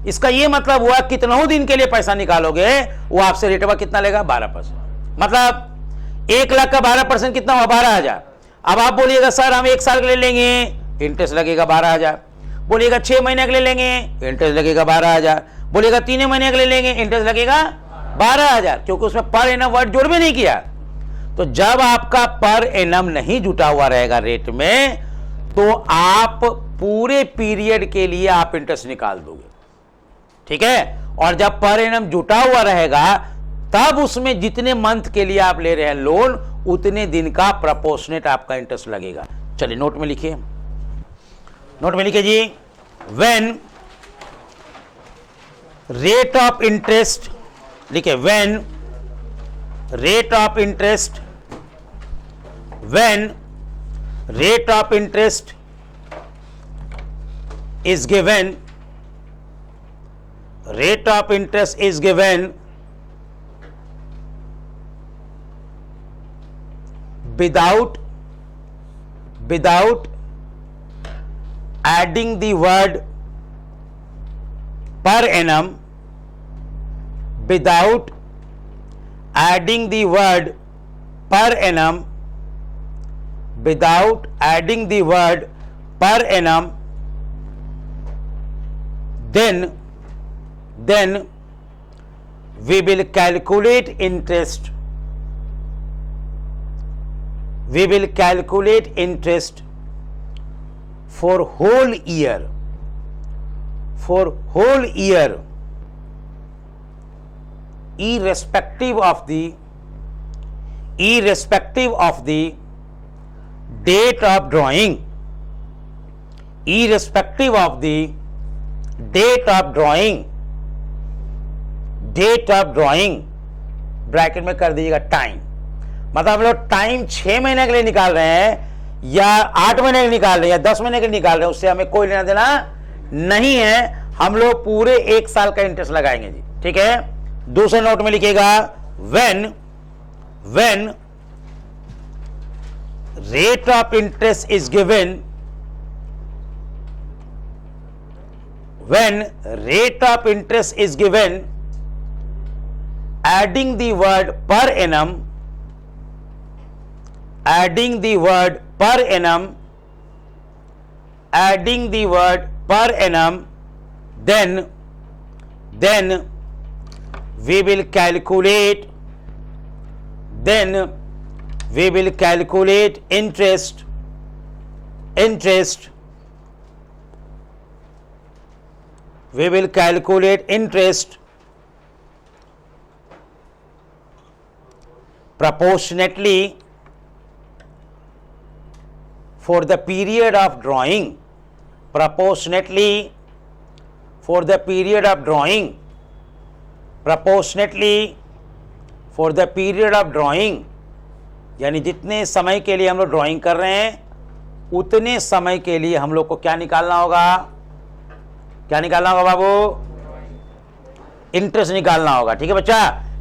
इसका ये मतलब हुआ कितनों दिन के लिए पैसा निकालोगे वो आपसे रेटवा कितना लेगा? 12%। मतलब 1 लाख का 12% कितना हुआ? 12,000। अब आप बोलिएगा सर हम 1 साल के लिए लेंगे, इंटरेस्ट लगेगा 12,000। बोलिएगा 6 महीने के लिए लेंगे, इंटरेस्ट लगेगा 12,000। बोलिएगा 3 महीने के लिए लेंगे, इंटरेस्ट लगेगा 12,000, क्योंकि उसमें पर एनम वर्ड जोड़ भी नहीं किया। तो जब आपका पर एनम नहीं जुटा हुआ रहेगा रेट में, तो आप पूरे पीरियड के लिए आप इंटरेस्ट निकाल दोगे, ठीक है। और जब पर एनम जुटा हुआ रहेगा, तब उसमें जितने मंथ के लिए आप ले रहे हैं लोन, उतने दिन का प्रोपोर्शनेट आपका इंटरेस्ट लगेगा। चलिए नोट में लिखिए, नोट में लिखिए जी, व्हेन रेट ऑफ इंटरेस्ट, लिखिए when rate of interest, when rate of interest is given, rate of interest is given without adding the word per annum, without adding the word per annum, without adding the word per annum, then we will calculate interest, we will calculate interest for whole year, for whole year, irrespective of the date of drawing, irrespective of the date of drawing, date of drawing, bracket में कर दीजिएगा time. मतलब हम लोग time 6 महीने के लिए निकाल रहे हैं या 8 महीने के लिए निकाल रहे हैं या 10 महीने के लिए निकाल रहे हैं, उससे हमें कोई लेना देना नहीं है। हम लोग पूरे 1 साल का इंटरेस्ट लगाएंगे जी, ठीक है। दूसरे नोट में लिखिएगा, when rate of interest is given, when rate of interest is given, adding the word per annum, adding the word per annum, adding the word per annum, then we will calculate, then we will calculate interest, we will calculate interest proportionately for the period of drawing, proportionately for the period of drawing, proportionately for the period of drawing, यानी जितने समय के लिए हम लोग drawing कर रहे हैं उतने समय के लिए हम लोग को क्या निकालना होगा, क्या निकालना होगा बाबू, इंटरेस्ट निकालना होगा, ठीक है बच्चा।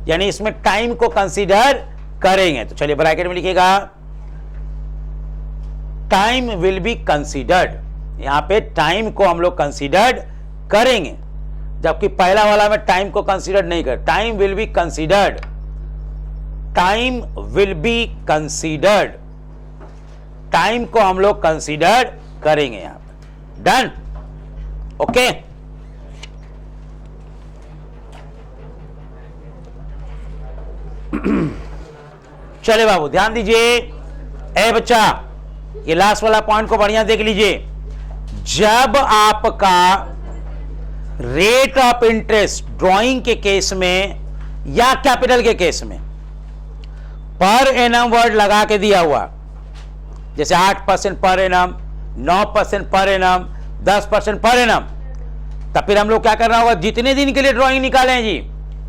यानी इसमें टाइम को कंसीडर करेंगे। तो चलिए ब्रैकेट में लिखिएगा, टाइम विल बी कंसीडर्ड, यहां पे टाइम को हम लोग कंसीडर करेंगे, जबकि पहला वाला में टाइम को कंसीडर नहीं कर। Time will be considered, time will be considered, time को हम लोग कंसीडर करेंगे यहां पे। Done, okay. चले बाबू ध्यान दीजिए, ए बच्चा ये लास्ट वाला पॉइंट को बढ़िया देख लीजिए। जब आपका रेट ऑफ इंटरेस्ट ड्राइंग के केस में या कैपिटल के केस में पर एनम वर्ड लगा के दिया हुआ, जैसे 8% per annum, 9% per annum, 10% per annum, तब फिर हम लोग क्या करना होगा, जितने दिन के लिए ड्राइंग निकाले हैं जी,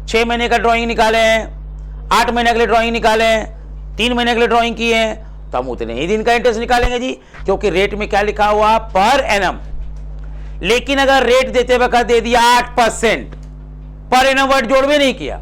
6 महीने का ड्राइंग निकाले हैं, 8 महीने के लिए ड्राइंग निकाले हैं, 3 महीने के लिए ड्राइंग किए हैं, तो हम उतने ही दिन का इंटरेस्ट निकालेंगे जी, क्योंकि रेट में क्या लिखा हुआ, पर एनम। लेकिन अगर रेट देते वक्त दे दिया 8%, पर एनम वर्ड जोड़ भी नहीं किया,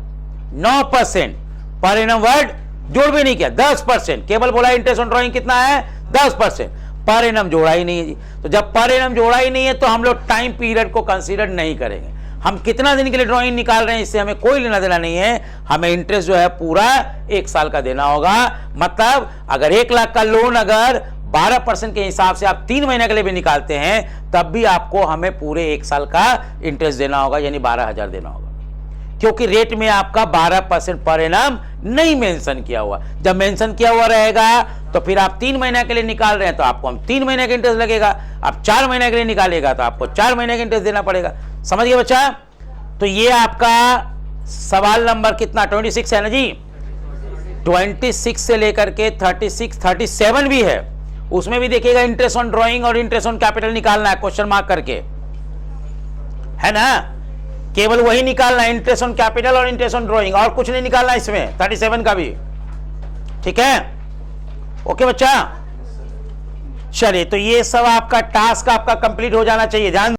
9% पर एनम वर्ड जोड़ भी नहीं किया, 10%, केवल बोला इंटरेस्ट ऑन ड्राइंग कितना है 10%, पर एनम जोड़ा ही नहीं है जी। तो जब पर एनम जोड़ा ही नहीं है तो हम लोग टाइम पीरियड को कंसीडर नहीं करेंगे। हम कितना दिन के लिए ड्राइंग निकाल रहे हैं इससे हमें कोई लेना देना नहीं है, हमें इंटरेस्ट जो है पूरा 1 साल का देना होगा। मतलब अगर 1 लाख का लोन अगर 12% के हिसाब से आप 3 महीने के लिए भी निकालते हैं, तब भी आपको हमें पूरे 1 साल का इंटरेस्ट देना होगा, यानी 12,000 देना होगा। क्योंकि रेट में आपका 12% पर एनम नहीं मेंशन किया हुआ। जब मेंशन किया हुआ रहेगा तो फिर आप 3 महीने के लिए निकाल रहे हैं तो आपको हम 3 महीने का इंटरेस्ट लगेगा, आप 4 महीने के लिए निकालेगा तो आपको 4 महीने का इंटरेस्ट देना पड़ेगा। समझ गए बच्चा? तो ये आपका सवाल नंबर कितना 26 है ना जी, 26 से लेकर के 36 37 भी है, उसमें भी देखिएगा इंटरेस्ट ऑन ड्राइंग और इंटरेस्ट ऑन कैपिटल निकालना है क्वेश्चन मार्क करके, है ना? केवल वही निकालना है, इंटरेस्ट ऑन कैपिटल और इंटरेस्ट ऑन ड्राइंग, और कुछ नहीं निकालना इसमें 37 का भी। ठीक है, ओके बच्चा? चलिए, तो ये सब आपका टास्क आपका कंप्लीट हो जाना चाहिए। ध्यान